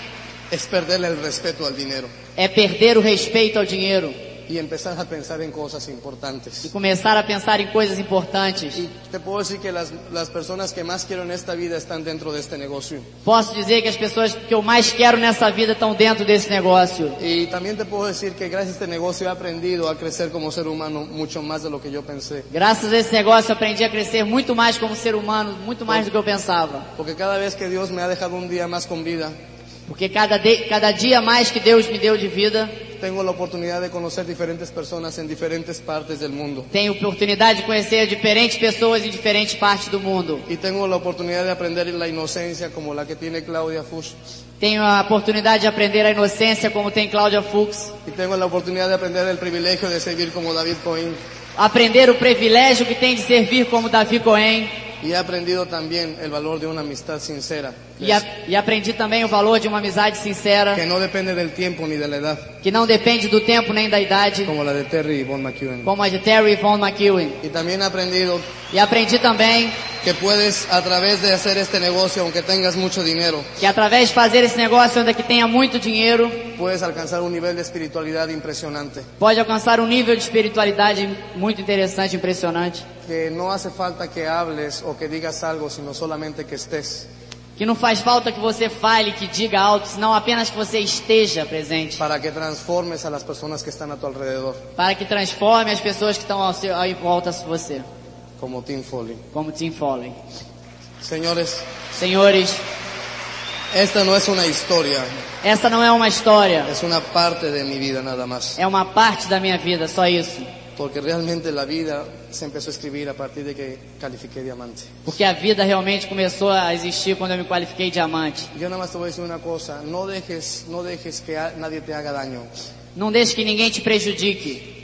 C: es perderle el respeto al dinero
D: é perder o respeito ao dinheiro
C: y empezar a pensar en cosas
D: e
C: importantes.
D: começar a pensar em coisas importantes.
C: Y te puedo decir que las personas que más quiero en esta vida están dentro de este negocio.
D: Posso dizer que as pessoas que eu mais quero nessa vida estão dentro desse negócio.
C: Y también te puedo decir que gracias a este negocio he aprendido a crecer como ser humano mucho más de lo que yo pensé.
D: Graças a esse negócio eu aprendi a crescer muito mais como ser humano, muito mais do que eu pensava.
C: Porque cada vez que Dios me ha dejado un día más con vida,
D: Porque cada dia mais que Deus me deu de vida,
C: tengo la oportunidad de conocer diferentes personas en diferentes partes del mundo.
D: tenho oportunidade de conhecer diferentes pessoas em diferentes partes do mundo.
C: Y tengo la oportunidad de aprender la inocencia como la que tiene Claudia Fuchs.
D: Tenho a oportunidade de aprender a inocência como tem Cláudia Fuchs.
C: Y tengo la oportunidad de aprender el privilegio de servir como David Cohen.
D: Aprender o privilégio que tem de servir como Davi Cohen.
C: Y he aprendido también el valor de una amistad sincera,
D: E aprendi também o valor de uma amizade sincera,
C: que no depende del tiempo ni de la edad,
D: que não depende do tempo nem da idade,
C: como la de Terry y Von McEwen.
D: como a de Terry Von McEwen.
C: Y también he aprendido
D: E aprendi também
C: que puedes, a través de hacer este negocio, aunque tengas mucho dinero,
D: que através de fazer esse negócio onde que tenha muito dinheiro,
C: puedes alcanzar un nivel de espiritualidad impresionante.
D: pode alcançar um nível de espiritualidade muito interessante, impressionante.
C: Que no hace falta que hables o que digas algo, sino solamente que estés,
D: Que não faz falta que você fale, que diga alto, senão apenas que você esteja presente.
C: para que transformes a las personas que están a tu alrededor,
D: Para que transforme as pessoas que estão em volta de você.
C: como Tim Foley.
D: Como Tim Foley.
C: Señores,
D: Senhores,
C: esta no es una historia,
D: essa não é uma história.
C: es una parte de mi vida nada más.
D: É uma parte da minha vida, só isso.
C: Porque realmente la vida se empezó a escribir a partir de que califiqué diamante.
D: Porque a vida realmente começou a existir quando eu me qualifiquei diamante.
C: Yo nada más te voy a decir una cosa, no dejes que nadie te haga daño.
D: Não deixe que ninguém te prejudique.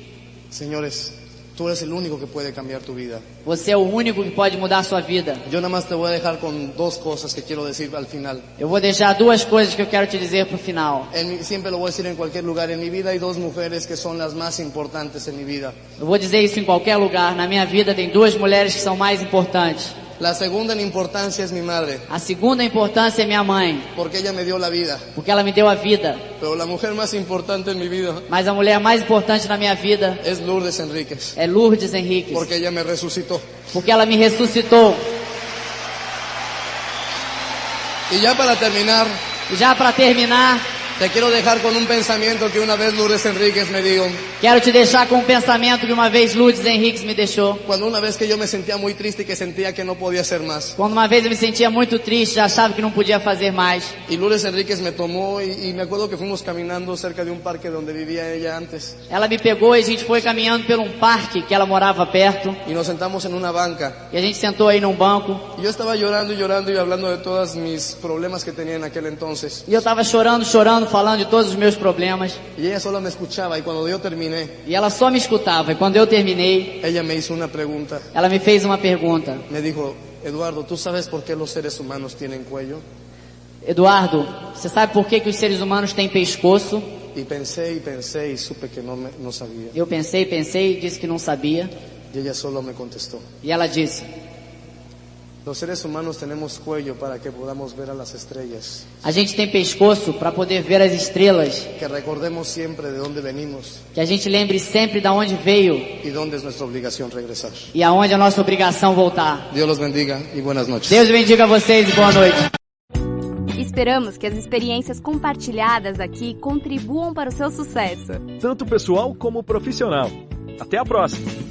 C: Señores, tú eres el único que puede cambiar tu vida.
D: Você é o único que pode mudar a sua vida.
C: Yo nada más te voy a dejar con dos cosas que quiero decir al final.
D: Eu vou deixar duas coisas que eu quero te dizer pro final.
C: Siempre lo voy a decir en cualquier lugar. En mi vida hay dos mujeres que son las más importantes en mi vida.
D: Eu vou dizer isso em qualquer lugar. Na minha vida tem duas mulheres que são mais importantes.
C: La segunda en importancia es mi madre,
D: A segunda importância é minha mãe,
C: porque ella me dio la vida.
D: porque ela me deu a vida.
C: Pero la mujer más importante en mi vida
D: Mas a mulher mais importante na minha vida
C: es Lourdes Enríquez,
D: é Lourdes Henriques,
C: porque ella me resucitó.
D: porque ela me ressuscitou.
C: Y ya para terminar,
D: E já para terminar,
C: te quiero dejar con un pensamiento que una vez Lourdes Enríquez me dijo.
D: quero te deixar com um pensamento que uma vez Lourdes Henriques me deixou.
C: Cuando una vez que yo me sentía muy triste y que sentía que no podía hacer más.
D: Quando uma vez eu me sentia muito triste, já achava que não podia fazer mais.
C: Y Lourdes Enríquez me tomó y me acuerdo que fuimos caminando cerca de un parque donde vivía ella antes.
D: Ela me pegou e a gente foi caminhando por um parque que ela morava perto.
C: Y nos sentamos en una banca.
D: E a gente sentou aí num banco.
C: Y yo estaba llorando y llorando y hablando de todos mis problemas que tenía en aquel entonces.
D: E eu tava chorando, falando de todos os meus problemas.
C: Y ella solo me escuchaba y cuando yo terminé,
D: E ela só me escutava. E quando eu terminei,
C: ella me hizo una pregunta.
D: ela me fez uma pergunta.
C: Me dijo, Eduardo, ¿tú sabes por qué los seres humanos tienen cuello?
D: Eduardo, você sabe por que os seres humanos têm pescoço?
C: Y pensé y supe que no sabía.
D: Eu pensei, e disse que não sabia.
C: Y ella solo me contestó,
D: E ela disse:
C: Los seres humanos tenemos cuello para que podamos ver a las estrellas.
D: A gente tem pescoço para poder ver as estrelas.
C: Que recordemos siempre de dónde venimos
D: Que a gente lembre sempre de onde veio
C: y dónde es nuestra obligación regresar.
D: e aonde é a nossa obrigação voltar.
C: Dios los bendiga y buenas noches.
D: Deus bendiga vocês e boa noite.
B: Esperamos que as experiências compartilhadas aqui contribuam para o seu sucesso.
A: Tanto pessoal como profissional. Até a próxima!